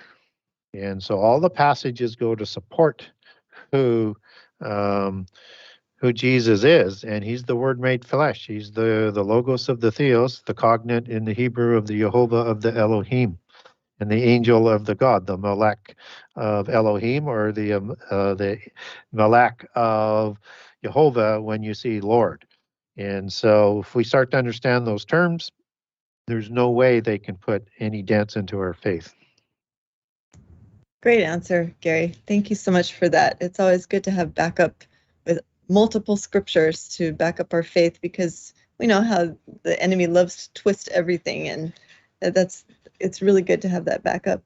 [SPEAKER 3] And so all the passages go to support who Jesus is, and he's the Word made flesh. He's the logos of the theos, the cognate in the Hebrew of the Jehovah of the Elohim, and the angel of the God, the Malek of Elohim, or the Malek of Jehovah when you see Lord. And so if we start to understand those terms, there's no way they can put any dents into our faith.
[SPEAKER 2] Great answer, Gary. Thank you so much for that. It's always good to have backup with multiple scriptures to back up our faith, because we know how the enemy loves to twist everything, and it's really good to have that backup.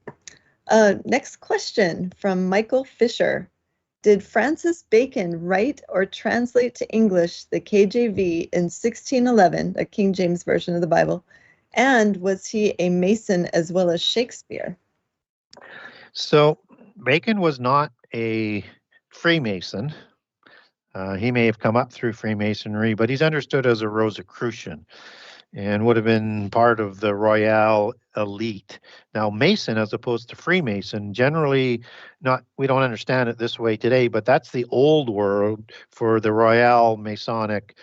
[SPEAKER 2] Next question from Michael Fisher. Did Francis Bacon write or translate to English the KJV in 1611, a King James version of the Bible? And was he a Mason as well as Shakespeare?
[SPEAKER 3] So Bacon was not a Freemason. He may have come up through Freemasonry, but he's understood as a Rosicrucian and would have been part of the royal elite. Now, Mason, as opposed to Freemason, generally we don't understand it this way today, but that's the old word for the royal Masonic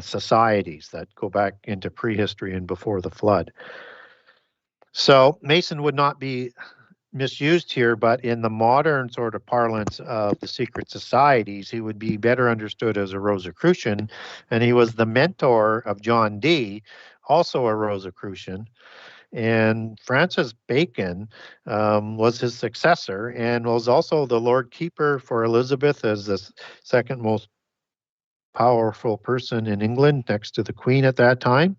[SPEAKER 3] societies that go back into prehistory and before the flood. So Mason would not be misused here, but in the modern sort of parlance of the secret societies, he would be better understood as a Rosicrucian, and he was the mentor of John Dee, also a Rosicrucian. And Francis Bacon was his successor and was also the Lord Keeper for Elizabeth as the second most powerful person in England, next to the Queen at that time,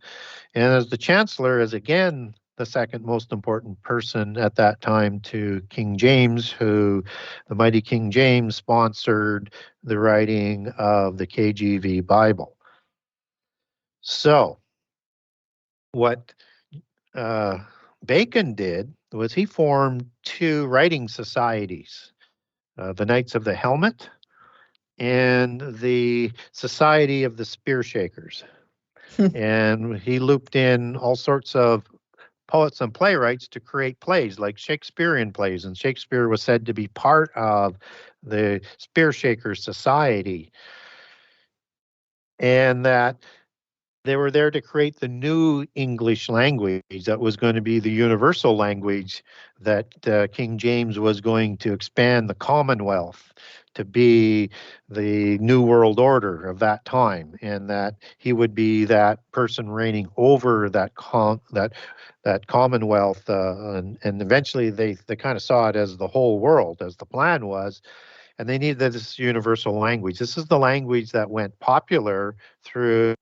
[SPEAKER 3] and as the Chancellor, as again the second most important person at that time to King James, who the mighty King James sponsored the writing of the KJV Bible. So what Bacon did was he formed two writing societies, the Knights of the Helmet and the Society of the Spear Shakers. And he looped in all sorts of poets and playwrights to create plays like Shakespearean plays, and Shakespeare was said to be part of the Spear Shakers Society, and that they were there to create the new English language that was going to be the universal language that King James was going to expand the Commonwealth to be the New World Order of that time, and that he would be that person reigning over that Commonwealth, and eventually they kind of saw it as the whole world, as the plan was, and they needed this universal language. This is the language that went popular through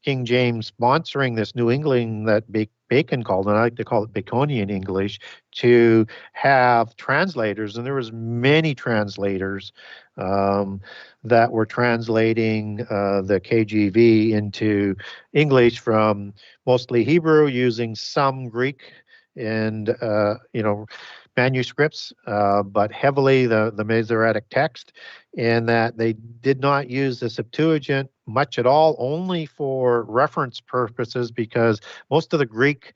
[SPEAKER 3] King James sponsoring this New England that Bacon called, and I like to call it Baconian English, to have translators, and there was many translators that were translating the KJV into English from mostly Hebrew, using some Greek and manuscripts, but heavily the Masoretic text, and that they did not use the Septuagint much at all, only for reference purposes, because most of the Greek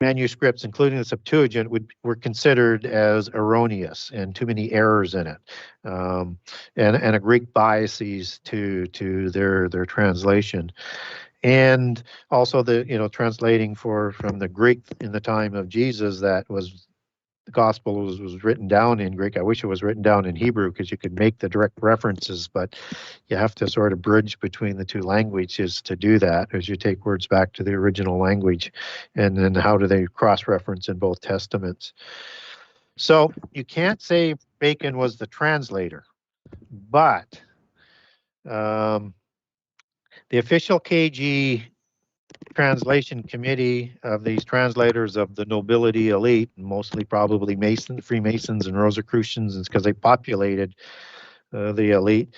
[SPEAKER 3] manuscripts, including the Septuagint, were considered as erroneous and too many errors in it, and a Greek biases to their translation, and also the translating from the Greek in the time of Jesus, that was the gospel was written down in Greek. I wish it was written down in Hebrew, because you could make the direct references, but you have to sort of bridge between the two languages to do that, as you take words back to the original language, and then how do they cross-reference in both testaments. So you can't say Bacon was the translator, but the official KG translation committee of these translators of the nobility elite, mostly probably Freemasons and Rosicrucians, because they populated the elite,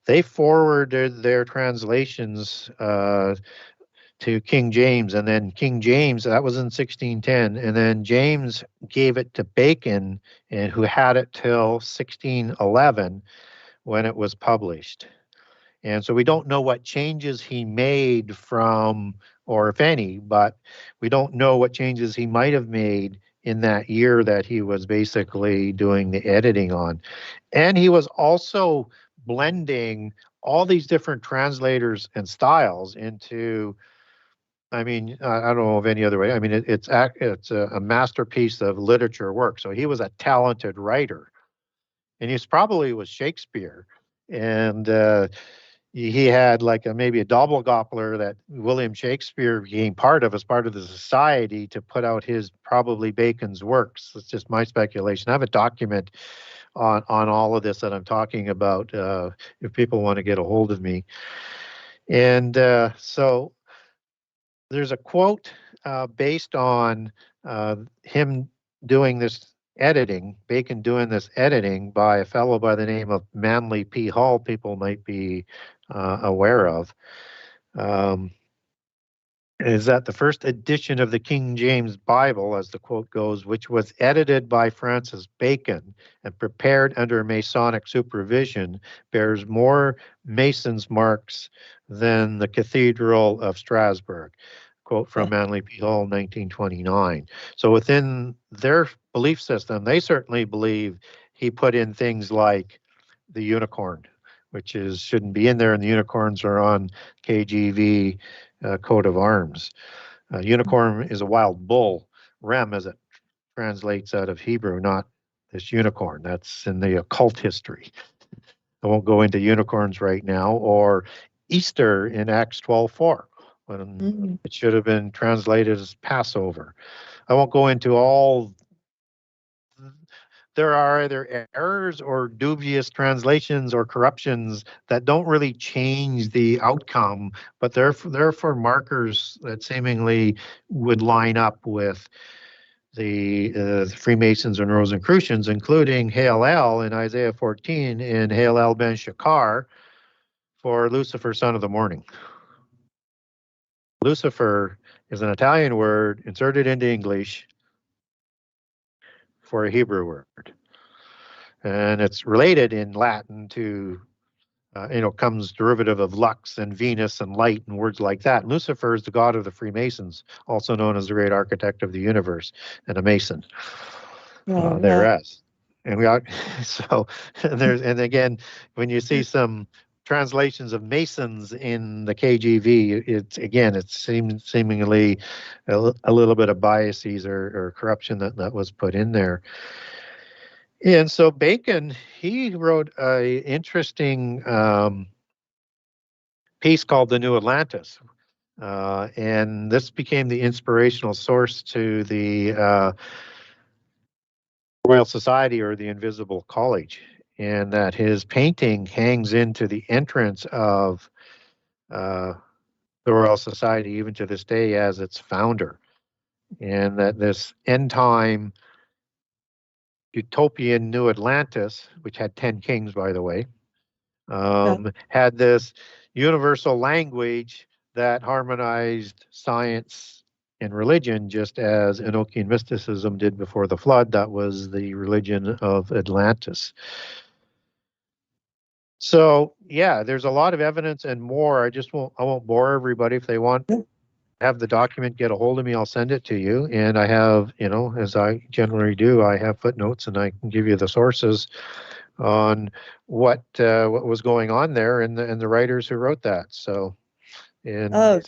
[SPEAKER 3] they forwarded their translations to King James, and then King James, that was in 1610, and then James gave it to Bacon, and who had it till 1611 when it was published. And so we don't know what changes he made from, or if any, but we don't know what changes he might have made in that year that he was basically doing the editing on. And he was also blending all these different translators and styles into, I mean, I don't know of any other way. I mean, it's a masterpiece of literature work. So he was a talented writer, and he probably was Shakespeare. And he had like maybe a doppelganger that William Shakespeare became part of as part of the society to put out probably Bacon's works. It's just my speculation. I have a document on all of this that I'm talking about, if people want to get a hold of me. And so there's a quote based on him doing this editing, Bacon doing this editing, by a fellow by the name of Manly P. Hall, people might be aware of, is that the first edition of the King James Bible, as the quote goes, which was edited by Francis Bacon and prepared under Masonic supervision, bears more Mason's marks than the Cathedral of Strasbourg. Quote from Manly P. Hall, 1929. So within their belief system, they certainly believe he put in things like the unicorn, which shouldn't be in there, and the unicorns are on KGV coat of arms. Unicorn is a wild bull, rem as it translates out of Hebrew, not this unicorn. That's in the occult history. I won't go into unicorns right now, or Easter in Acts 12:4, when it should have been translated as Passover. I won't go into all. There are either errors or dubious translations or corruptions that don't really change the outcome, but they're for markers that seemingly would line up with the Freemasons and Rosicrucians, including Halel in Isaiah 14 and Halel ben Shakar for Lucifer, son of the morning. Lucifer is an Italian word inserted into English for a Hebrew word. And it's related in Latin to, comes derivative of lux and Venus and light and words like that. Lucifer is the god of the Freemasons, also known as the great architect of the universe and a Mason. Thereas. And and again, when you see some translations of Masons in the KGV, it's seemingly a little bit of biases or corruption that was put in there. And so Bacon, he wrote an interesting piece called The New Atlantis. And this became the inspirational source to the Royal Society, or the Invisible College, and that his painting hangs into the entrance of the Royal Society even to this day as its founder, and that this end time utopian New Atlantis, which had 10 kings, by the way, had this universal language that harmonized science and religion, just as Enochian mysticism did before the flood. That was the religion of Atlantis. So yeah, there's a lot of evidence and more. I won't bore everybody. If they want have the document, get a hold of me, I'll send it to you. And I have, as I generally do, I have footnotes, and I can give you the sources on what was going on there and the writers who wrote that. So,
[SPEAKER 2] Oh,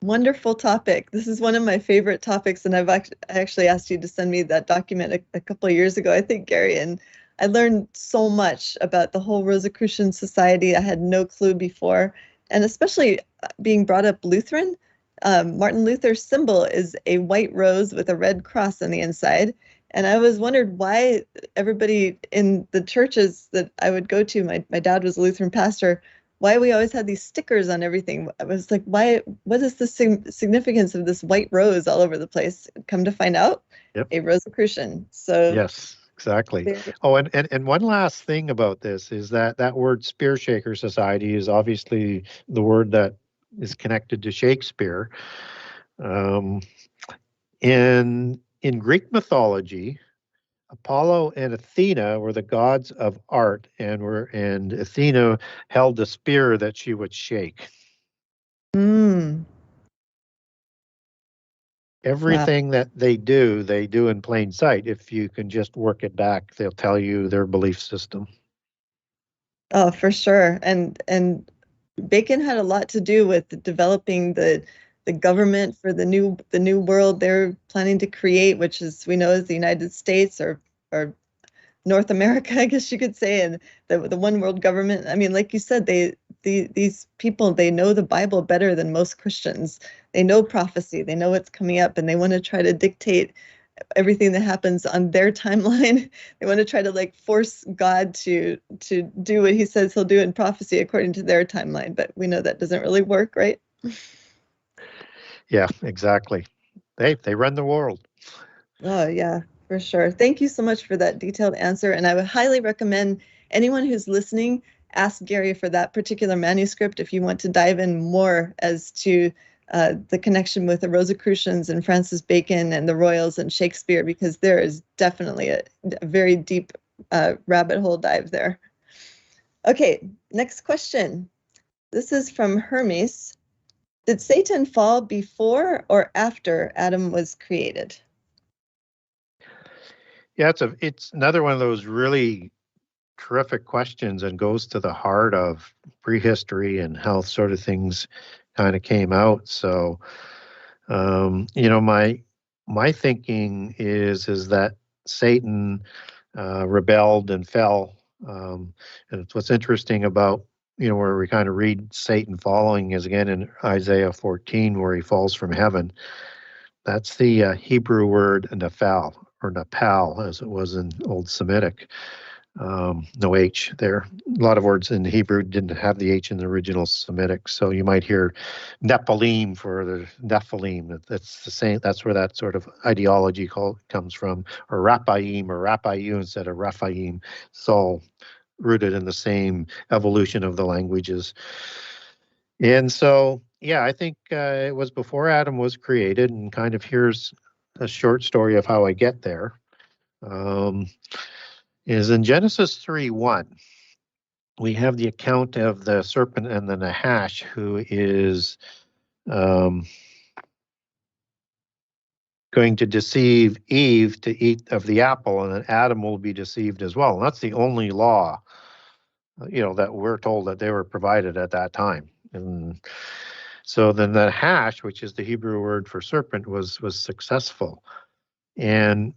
[SPEAKER 2] wonderful topic. This is one of my favorite topics, and I actually asked you to send me that document a couple of years ago, I think, Gary, and I learned so much about the whole Rosicrucian society. I had no clue before, and especially being brought up Lutheran. Martin Luther's symbol is a white rose with a red cross on the inside. And I always wondered why everybody in the churches that I would go to, my dad was a Lutheran pastor, why we always had these stickers on everything. I was like, what is the significance of this white rose all over the place? Come to find out,
[SPEAKER 3] yep.
[SPEAKER 2] A Rosicrucian. So
[SPEAKER 3] yes, exactly. Oh, and one last thing about this is that word Spear Shaker Society is obviously the word that is connected to Shakespeare. In Greek mythology, Apollo and Athena were the gods of art, and Athena held a spear that she would shake. Everything that they do in plain sight. If you can just work it back, they'll tell you their belief system.
[SPEAKER 2] Oh, for sure. And Bacon had a lot to do with developing the government for the new world they're planning to create, which is, we know, is the United States or North America, I guess you could say, and the one world government. I mean, like you said, these people, they know the Bible better than most Christians. They know prophecy, they know what's coming up, and they want to try to dictate everything that happens on their timeline. They want to try to force God to do what he says he'll do in prophecy according to their timeline. But we know that doesn't really work, right?
[SPEAKER 3] Yeah, exactly. They run the world.
[SPEAKER 2] Oh, yeah, for sure. Thank you so much for that detailed answer. And I would highly recommend anyone who's listening, ask Gary for that particular manuscript if you want to dive in more as to the connection with the Rosicrucians and Francis Bacon and the Royals and Shakespeare, because there is definitely a very deep rabbit hole dive there. Okay, next question. This is from Hermes. Did Satan fall before or after Adam was created?
[SPEAKER 3] Yeah, it's another one of those really terrific questions, and goes to the heart of prehistory and how sort of things kind of came out. So, my thinking is that Satan rebelled and fell. And it's what's interesting about, where we kind of read Satan falling is again in Isaiah 14, where he falls from heaven. That's the Hebrew word Nephal, or Nepal, as it was in Old Semitic. No H there. A lot of words in Hebrew didn't have the H in the original Semitic, so you might hear Nephilim for the Nephilim. That's the same. That's where that sort of ideology comes from, or Raphaim or Raphayu instead of Raphaim. So rooted in the same evolution of the languages. And so, yeah, I think it was before Adam was created, and kind of here's a short story of how I get there. Is in Genesis 3:1, we have the account of the serpent and the Nahash, who is going to deceive Eve to eat of the apple, and then Adam will be deceived as well. And that's the only law, that we're told that they were provided at that time. And so then the Nahash, which is the Hebrew word for serpent, was successful. And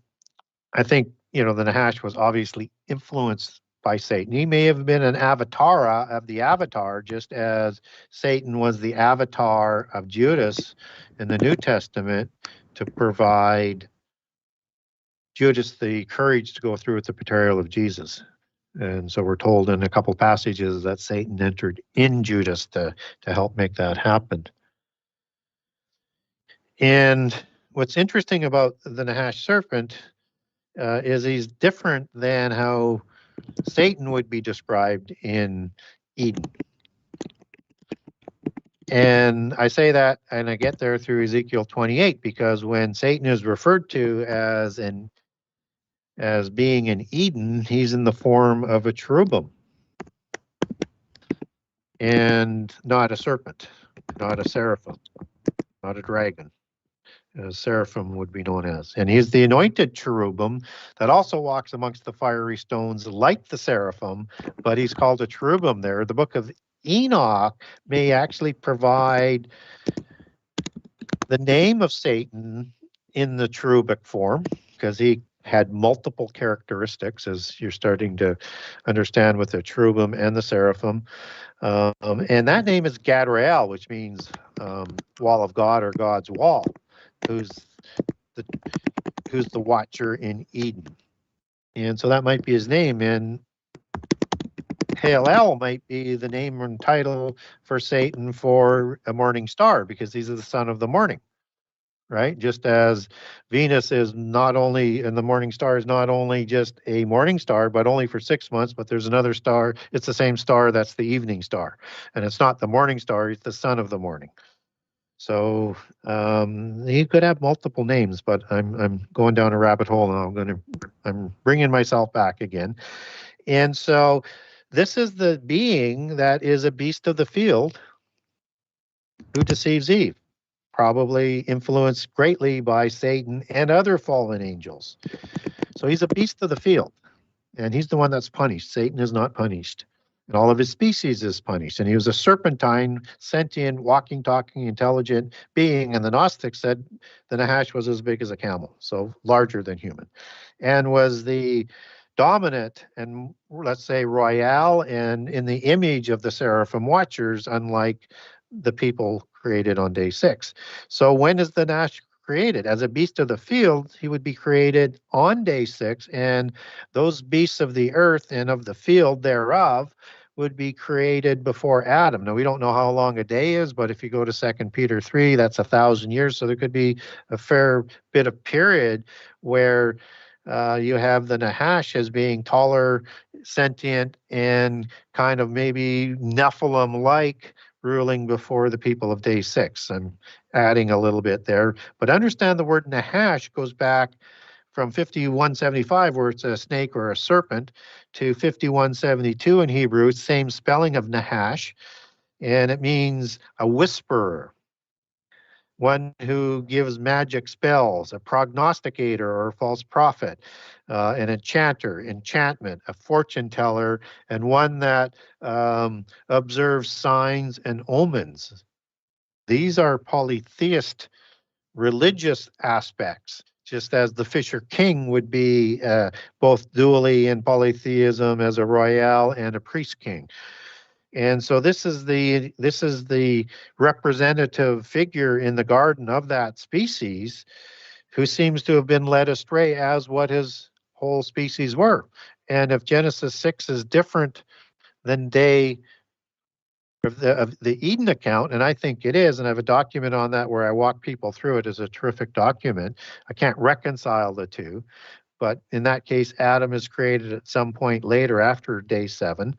[SPEAKER 3] I think, the Nahash was obviously influenced by Satan. He may have been an avatar of the avatar, just as Satan was the avatar of Judas in the New Testament to provide Judas the courage to go through with the betrayal of Jesus. And so we're told in a couple passages that Satan entered in Judas to help make that happen. And what's interesting about the Nahash serpent is he's different than how Satan would be described in Eden. And I say that, and I get there through Ezekiel 28, because when Satan is referred to as being in Eden, he's in the form of a cherubim and not a serpent, not a seraphim. not a dragon. Seraphim would be known as. And he's the anointed cherubim that also walks amongst the fiery stones like the seraphim, but he's called a cherubim there. The book of Enoch may actually provide the name of Satan in the cherubic form, because he had multiple characteristics, as you're starting to understand with the cherubim and the seraphim. And that name is Gadriel, which means wall of God or God's wall. Who's the watcher in Eden. And so that might be his name. And Halel might be the name and title for Satan for a morning star, because he's the son of the morning, right? Just as Venus is not only, and the morning star is not only just a morning star, but only for 6 months, but there's another star. It's the same star that's the evening star. And it's not the morning star, it's the son of the morning. So he could have multiple names, but I'm going down a rabbit hole now. I'm bringing myself back again. And so this is the being that is a beast of the field who deceives Eve, probably influenced greatly by Satan and other fallen angels. So he's a beast of the field, and he's the one that's punished. Satan is not punished. And all of his species is punished. And he was a serpentine, sentient, walking, talking, intelligent being. And the Gnostics said the Nahash was as big as a camel, so larger than human, and was the dominant and, let's say, royale and in the image of the seraphim watchers, unlike the people created on day 6. So when is the Nahash created? As a beast of the field, he would be created on day 6, and those beasts of the earth and of the field thereof would be created before Adam. Now, we don't know how long a day is, but if you go to 2 Peter 3, that's 1,000 years. So there could be a fair bit of period where you have the Nahash as being taller, sentient, and kind of maybe Nephilim-like, ruling before the people of day 6. I'm adding a little bit there. But understand the word Nahash goes back from 5175, where it's a snake or a serpent, to 5172 in Hebrew, same spelling of Nahash, and it means a whisperer, one who gives magic spells, a prognosticator or a false prophet, an enchanter, enchantment, a fortune teller, and one that observes signs and omens. These are polytheist religious aspects, just as the Fisher King would be both dually in polytheism as a royale and a priest king. And so this is the representative figure in the garden of that species, who seems to have been led astray as what his whole species were. And if Genesis 6 is different than day of the Eden account, and I think it is, and I have a document on that where I walk people through it. As a terrific document. I can't reconcile the two, but in that case, Adam is created at some point later after day 7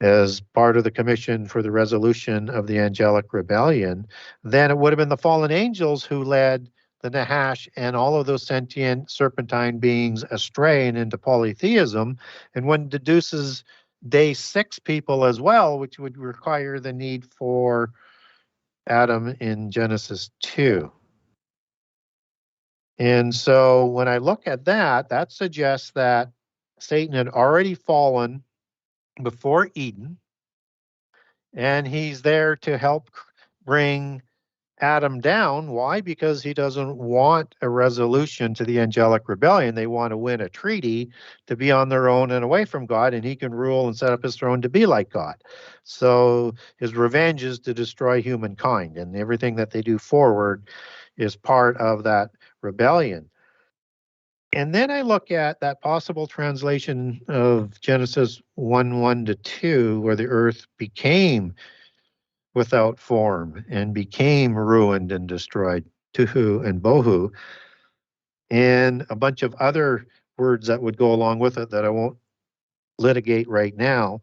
[SPEAKER 3] as part of the commission for the resolution of the angelic rebellion. Then it would have been the fallen angels who led the Nahash and all of those sentient serpentine beings astray and into polytheism. And one deduces day 6 people as well, which would require the need for Adam in Genesis 2. And so when I look at that, that suggests that Satan had already fallen before Eden, and he's there to help bring Adam down. Why? Because he doesn't want a resolution to the angelic rebellion. They want to win a treaty to be on their own and away from God, and he can rule and set up his throne to be like God. So his revenge is to destroy humankind, and everything that they do forward is part of that rebellion. And then I look at that possible translation of Genesis 1:1-2, where the earth became without form and became ruined and destroyed, tuhu and bohu, and a bunch of other words that would go along with it that I won't litigate right now.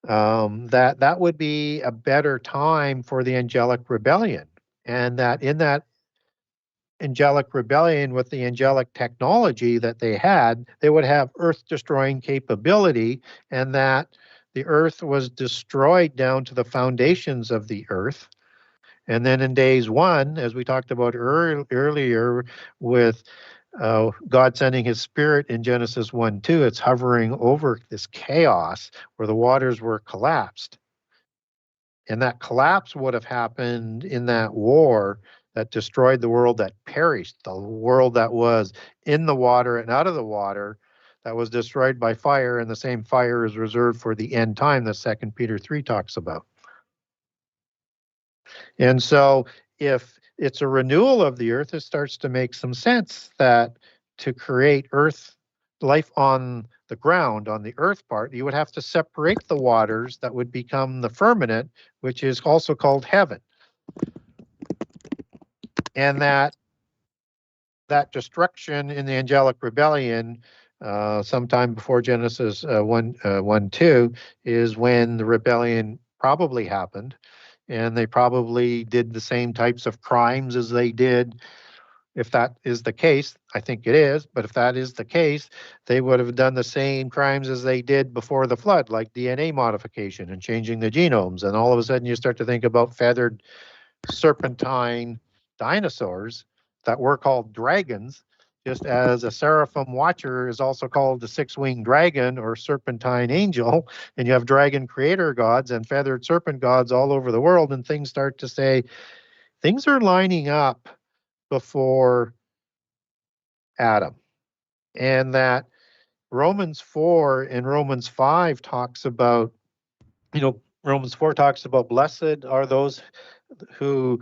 [SPEAKER 3] That would be a better time for the angelic rebellion, and that in that angelic rebellion, with the angelic technology that they had, they would have earth-destroying capability, and that the earth was destroyed down to the foundations of the earth, And then in days 1, as we talked about earlier with God sending his spirit in Genesis 1:2, it's hovering over this chaos where the waters were collapsed. And that collapse would have happened in that war that destroyed the world that perished, the world that was in the water and out of the water, that was destroyed by fire, and the same fire is reserved for the end time that 2 Peter 3 talks about. And so if it's a renewal of the earth, it starts to make some sense that to create earth, life on the ground, on the earth part, you would have to separate the waters that would become the firmament, which is also called heaven. And that destruction in the angelic rebellion, sometime before Genesis 1:2, is when the rebellion probably happened. And they probably did the same types of crimes as they did. If that is the case, I think it is, but if that is the case, they would have done the same crimes as they did before the flood, like DNA modification and changing the genomes. And all of a sudden you start to think about feathered serpentine dinosaurs that were called dragons, just as a seraphim watcher is also called the six-winged dragon or serpentine angel, and you have dragon creator gods and feathered serpent gods all over the world, and things start to say, things are lining up before Adam. And that Romans 4 and Romans 5 talks about, Romans 4 talks about blessed are those who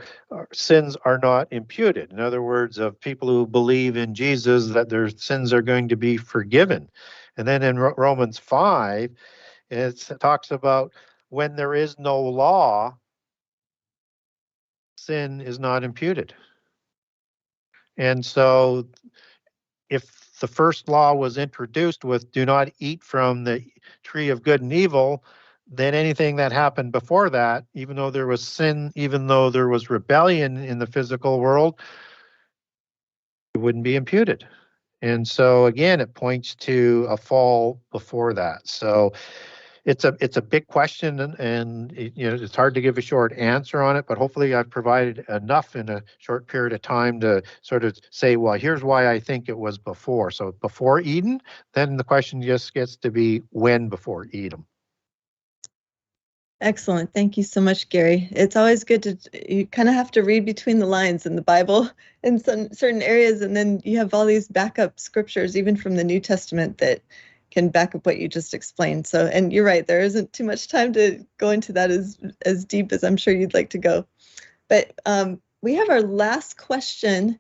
[SPEAKER 3] sins are not imputed. In other words, of people who believe in Jesus, that their sins are going to be forgiven. And then in Romans 5, it talks about when there is no law, sin is not imputed. And so if the first law was introduced with do not eat from the tree of good and evil, then anything that happened before that, even though there was sin, even though there was rebellion in the physical world, it wouldn't be imputed. And so again, it points to a fall before that. So it's a big question, and it's hard to give a short answer on it, but hopefully I've provided enough in a short period of time to sort of say, well, here's why I think it was before. So before Eden, then the question just gets to be when before Eden.
[SPEAKER 2] Excellent. Thank you so much, Gary. It's always good to, you kind of have to read between the lines in the Bible in some certain areas, and then you have all these backup scriptures, even from the New Testament, that can back up what you just explained. So, and you're right, there isn't too much time to go into that as deep as I'm sure you'd like to go. But we have our last question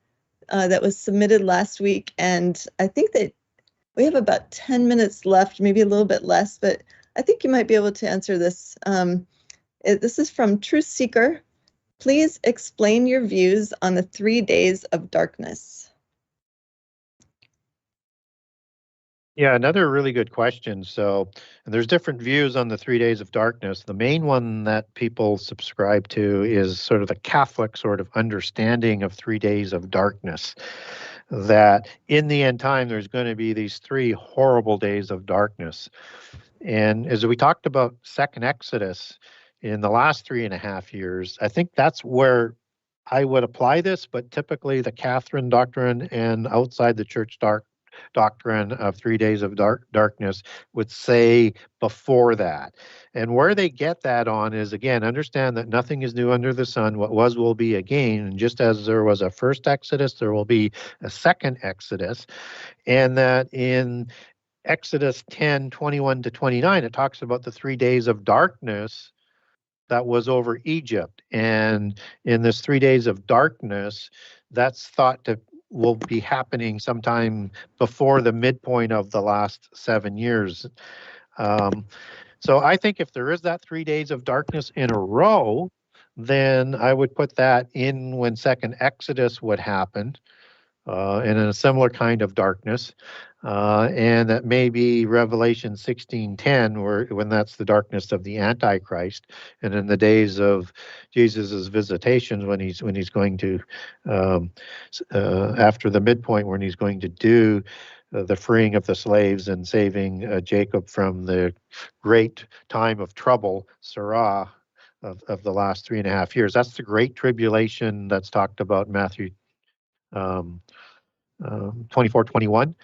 [SPEAKER 2] that was submitted last week, and I think that we have about 10 minutes left, maybe a little bit less, but I think you might be able to answer this. This is from Truth Seeker. Please explain your views on the 3 days of darkness.
[SPEAKER 3] Yeah, another really good question. So, and there's different views on the 3 days of darkness. The main one that people subscribe to is sort of the Catholic sort of understanding of 3 days of darkness, that in the end time, there's going to be these 3 horrible days of darkness. And as we talked about second Exodus in the last 3.5 years, I think that's where I would apply this, but typically the Catherine doctrine and outside the church doctrine of 3 days of darkness would say before that. And where they get that on is, again, understand that nothing is new under the sun. What was will be again. And just as there was a first Exodus, there will be a second Exodus. And that in Exodus 10:21-29, it talks about the 3 days of darkness that was over Egypt. And in this 3 days of darkness, that's thought to will be happening sometime before the midpoint of the last 7 years. So I think if there is that 3 days of darkness in a row, then I would put that in when second Exodus would happen, and in a similar kind of darkness. And that may be Revelation 16:10, when that's the darkness of the Antichrist, and in the days of Jesus's visitations, when he's going to after the midpoint, when he's going to do the freeing of the slaves and saving Jacob from the great time of trouble, Sarah, of the last 3.5 years. That's the Great Tribulation that's talked about in Matthew 24:21.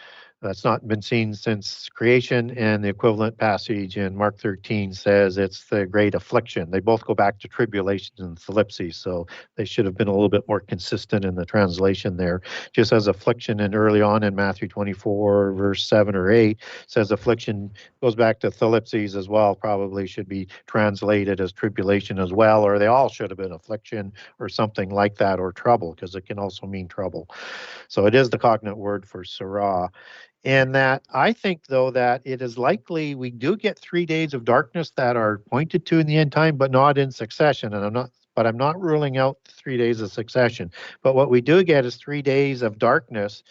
[SPEAKER 3] That's not been seen since creation, and the equivalent passage in Mark 13 says it's the great affliction. They both go back to tribulation and thlipsis, so they should have been a little bit more consistent in the translation there. Just as affliction, and early on in Matthew 24, verse 7 or 8, says affliction goes back to thlipsis as well, probably should be translated as tribulation as well, or they all should have been affliction or something like that, or trouble, because it can also mean trouble. So it is the cognate word for Sarah. And that I think, though, that it is likely we do get 3 days of darkness that are pointed to in the end time, but not in succession. And I'm not ruling out 3 days of succession. But what we do get is 3 days of darkness,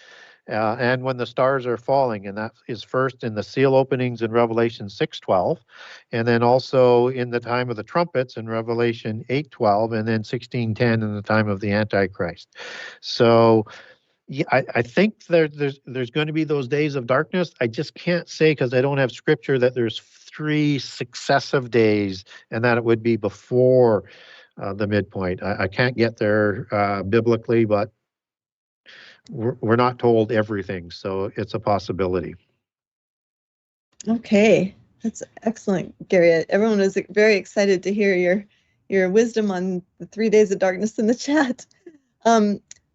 [SPEAKER 3] and when the stars are falling, and that is first in the seal openings in Revelation 6:12, and then also in the time of the trumpets in Revelation 8:12, and then 16:10 in the time of the Antichrist. So yeah, I think there's going to be those days of darkness. I just can't say, because I don't have scripture, that there's 3 successive days and that it would be before the midpoint. I can't get there biblically, but we're not told everything, so it's a possibility.
[SPEAKER 2] Okay, that's excellent, Gary. Everyone is very excited to hear your wisdom on the 3 days of darkness in the chat.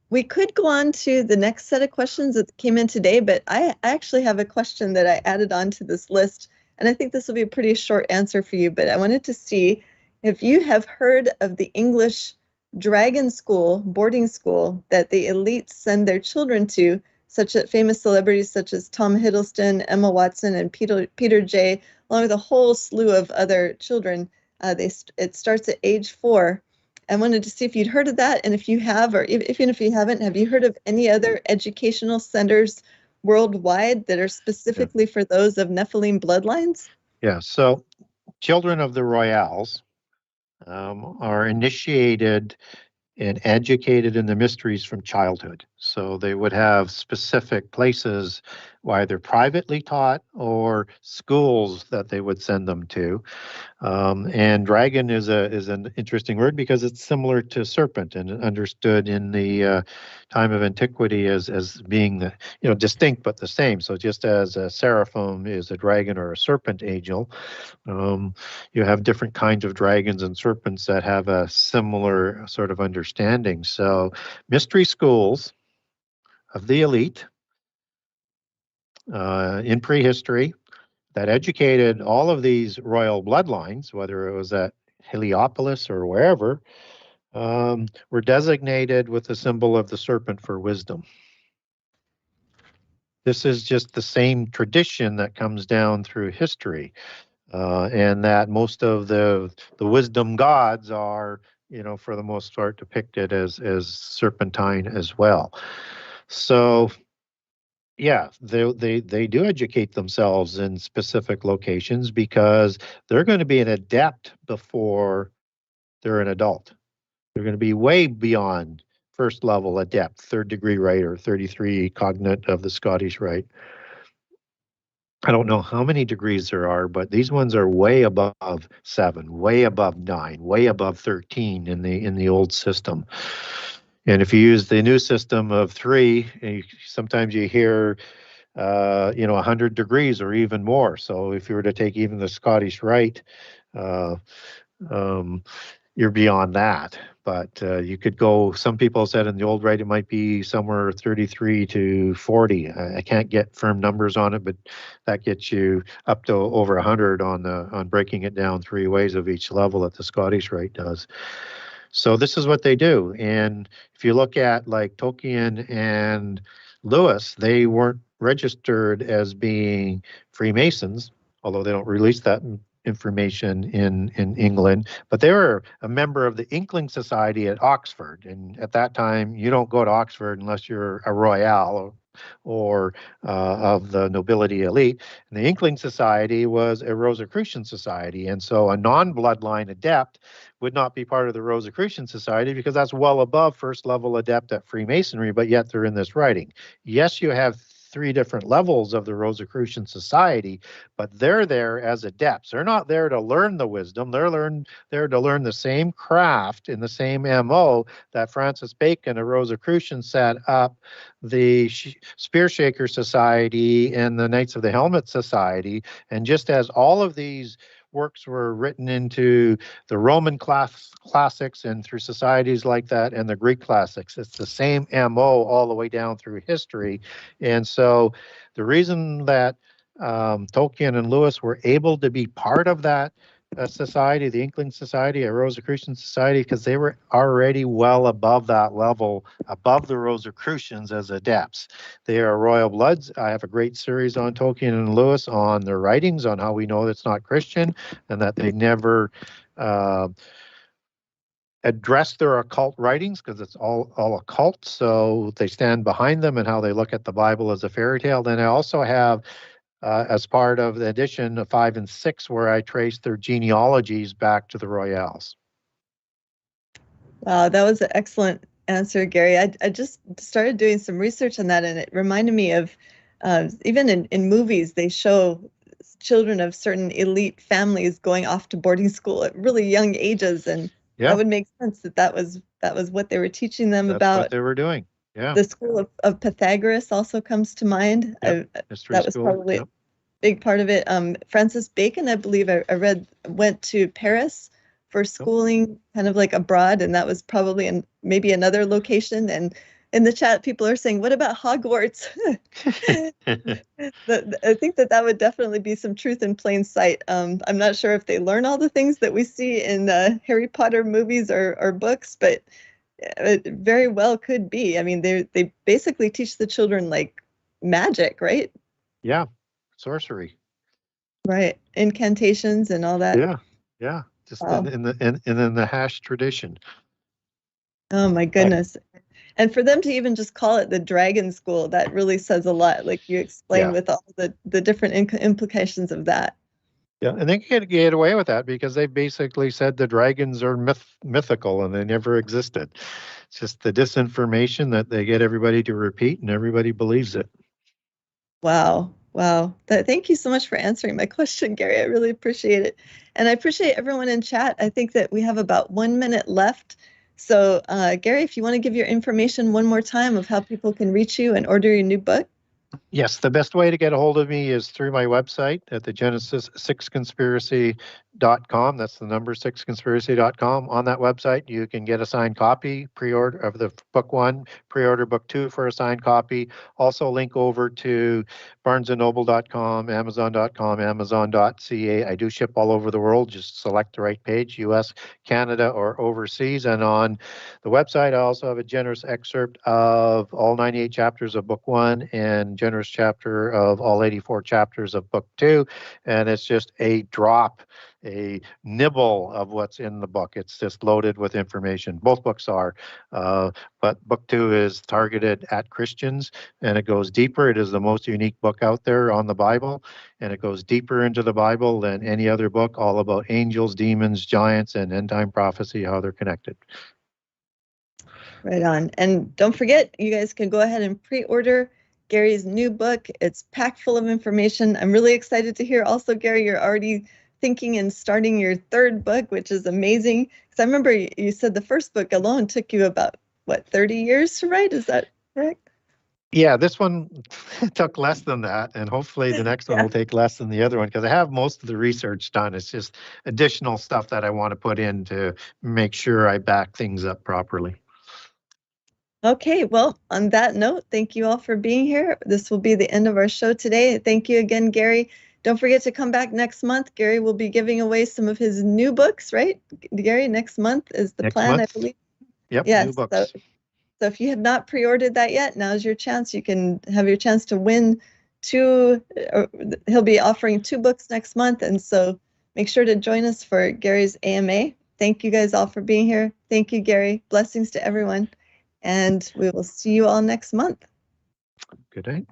[SPEAKER 2] We could go on to the next set of questions that came in today, but I actually have a question that I added onto this list, and I think this will be a pretty short answer for you, but I wanted to see if you have heard of the English dragon school, boarding school, that the elites send their children to, such as famous celebrities such as Tom Hiddleston, Emma Watson, and Peter J., along with a whole slew of other children. It starts at age 4. I wanted to see if you'd heard of that, and if you have, or even if you haven't, have you heard of any other educational centers worldwide that are specifically for those of Nephilim bloodlines?
[SPEAKER 3] Yeah, so children of the royals are initiated and educated in the mysteries from childhood. So they would have specific places, either privately taught or schools that they would send them to. And dragon is an interesting word because it's similar to serpent and understood in the time of antiquity as being the distinct but the same. So just as a seraphim is a dragon or a serpent angel, you have different kinds of dragons and serpents that have a similar sort of understanding. So mystery schools of the elite in prehistory that educated all of these royal bloodlines, whether it was at Heliopolis or wherever, were designated with the symbol of the serpent for wisdom. This is just the same tradition that comes down through history, and that most of the wisdom gods are, for the most part, depicted as serpentine as well. So yeah, they do educate themselves in specific locations because they're going to be an adept before they're an adult. They're going to be way beyond first level adept, 3rd degree rite, or 33 cognate of the Scottish rite. I don't know how many degrees there are, but these ones are way above 7, way above 9, way above 13 in the old system. And if you use the new system of 3, sometimes you hear, 100 degrees or even more. So if you were to take even the Scottish rite, you're beyond that. But you could go, some people said in the old rite it might be somewhere 33 to 40. I can't get firm numbers on it, but that gets you up to over 100 on breaking it down 3 ways of each level that the Scottish rite does. So this is what they do. And if you look at like Tolkien and Lewis, they weren't registered as being Freemasons, although they don't release that information in England, but they were a member of the Inkling Society at Oxford. And at that time, you don't go to Oxford unless you're a royal or of the nobility elite. And the Inkling Society was a Rosicrucian society. And so a non-bloodline adept would not be part of the Rosicrucian Society because that's well above first level adept at Freemasonry, but yet they're in this writing. Yes, you have 3 different levels of the Rosicrucian society, but they're there as adepts. They're not there to learn the wisdom. They're there to learn the same craft in the same MO that Francis Bacon, a Rosicrucian, set up the Spear Shaker Society and the Knights of the Helmet Society. And just as all of these works were written into the Roman classics and through societies like that, and the Greek classics, it's the same MO all the way down through history. And so the reason that Tolkien and Lewis were able to be part of that society, the Inkling Society, a Rosicrucian society, because they were already well above that level, above the Rosicrucians as adepts. They are royal bloods. I have a great series on Tolkien and Lewis on their writings, on how we know it's not Christian, and that they never address their occult writings, because it's all occult, so they stand behind them, and how they look at the Bible as a fairy tale. Then I also have as part of the edition 5 and 6, where I trace their genealogies back to the Royals.
[SPEAKER 2] Wow, that was an excellent answer, Gary. I just started doing some research on that, and it reminded me of even in movies, they show children of certain elite families going off to boarding school at really young ages, and that would make sense that was what they were teaching them. That's about
[SPEAKER 3] what they were doing. Yeah.
[SPEAKER 2] The school of Pythagoras also comes to mind. That was probably a big part of it. Francis Bacon, I believe I read, went to Paris for schooling, kind of like abroad, and that was probably maybe another location. And in the chat, people are saying, what about Hogwarts? I think that would definitely be some truth in plain sight. I'm not sure if they learn all the things that we see in Harry Potter movies or books, but it very well could be. I mean, they basically teach the children like magic, right?
[SPEAKER 3] Yeah, sorcery.
[SPEAKER 2] Right, incantations and all that.
[SPEAKER 3] Yeah. Just in the hash tradition.
[SPEAKER 2] Oh my goodness. And for them to even just call it the Dragon School, that really says a lot. Like you explained with all the different implications of that.
[SPEAKER 3] Yeah, and they can get away with that because they basically said the dragons are mythical and they never existed. It's just the disinformation that they get everybody to repeat, and everybody believes it.
[SPEAKER 2] Wow. Thank you so much for answering my question, Gary. I really appreciate it. And I appreciate everyone in chat. I think that we have about 1 minute left. So, Gary, if you want to give your information one more time of how people can reach you and order your new book.
[SPEAKER 3] Yes, the best way to get a hold of me is through my website at the Genesis6conspiracy.com. That's the number 6conspiracy.com. On that website, you can get a signed copy, pre-order of the book 1, pre-order book 2 for a signed copy. Also link over to barnesandnoble.com, amazon.com, amazon.ca. I do ship all over the world. Just select the right page, US, Canada, or overseas. And on the website, I also have a generous excerpt of all 98 chapters of book 1 and generous chapter of all 84 chapters of book 2. And it's just a drop, a nibble of what's in the book. It's just loaded with information. Both books are, but book 2 is targeted at Christians, and it goes deeper. It is the most unique book out there on the Bible, and it goes deeper into the Bible than any other book, all about angels, demons, giants, and end-time prophecy, how they're connected.
[SPEAKER 2] Right on. And don't forget, you guys can go ahead and pre-order Gary's new book. It's packed full of information. I'm really excited to hear also, Gary, you're already thinking and starting your 3rd book, which is amazing. Because I remember you said the first book alone took you about, 30 years to write? Is that correct?
[SPEAKER 3] Yeah, this one took less than that, and hopefully the next one will take less than the other one, because I have most of the research done. It's just additional stuff that I want to put in to make sure I back things up properly.
[SPEAKER 2] Okay, well, on that note, thank you all for being here. This will be the end of our show today. Thank you again, Gary. Don't forget to come back next month. Gary will be giving away some of his new books, right? Gary, next month is the plan, I believe.
[SPEAKER 3] Yep, yes, new books.
[SPEAKER 2] So if you have not pre-ordered that yet, now's your chance. You can have your chance to win 2. He'll be offering 2 books next month, and so make sure to join us for Gary's AMA. Thank you guys all for being here. Thank you, Gary. Blessings to everyone. And we will see you all next month.
[SPEAKER 3] Good night.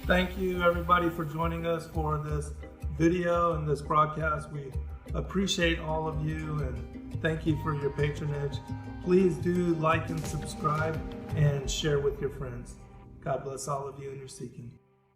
[SPEAKER 7] Thank you, everybody, for joining us for this video and this broadcast. We appreciate all of you and thank you for your patronage. Please do like and subscribe and share with your friends. God bless all of you in your seeking.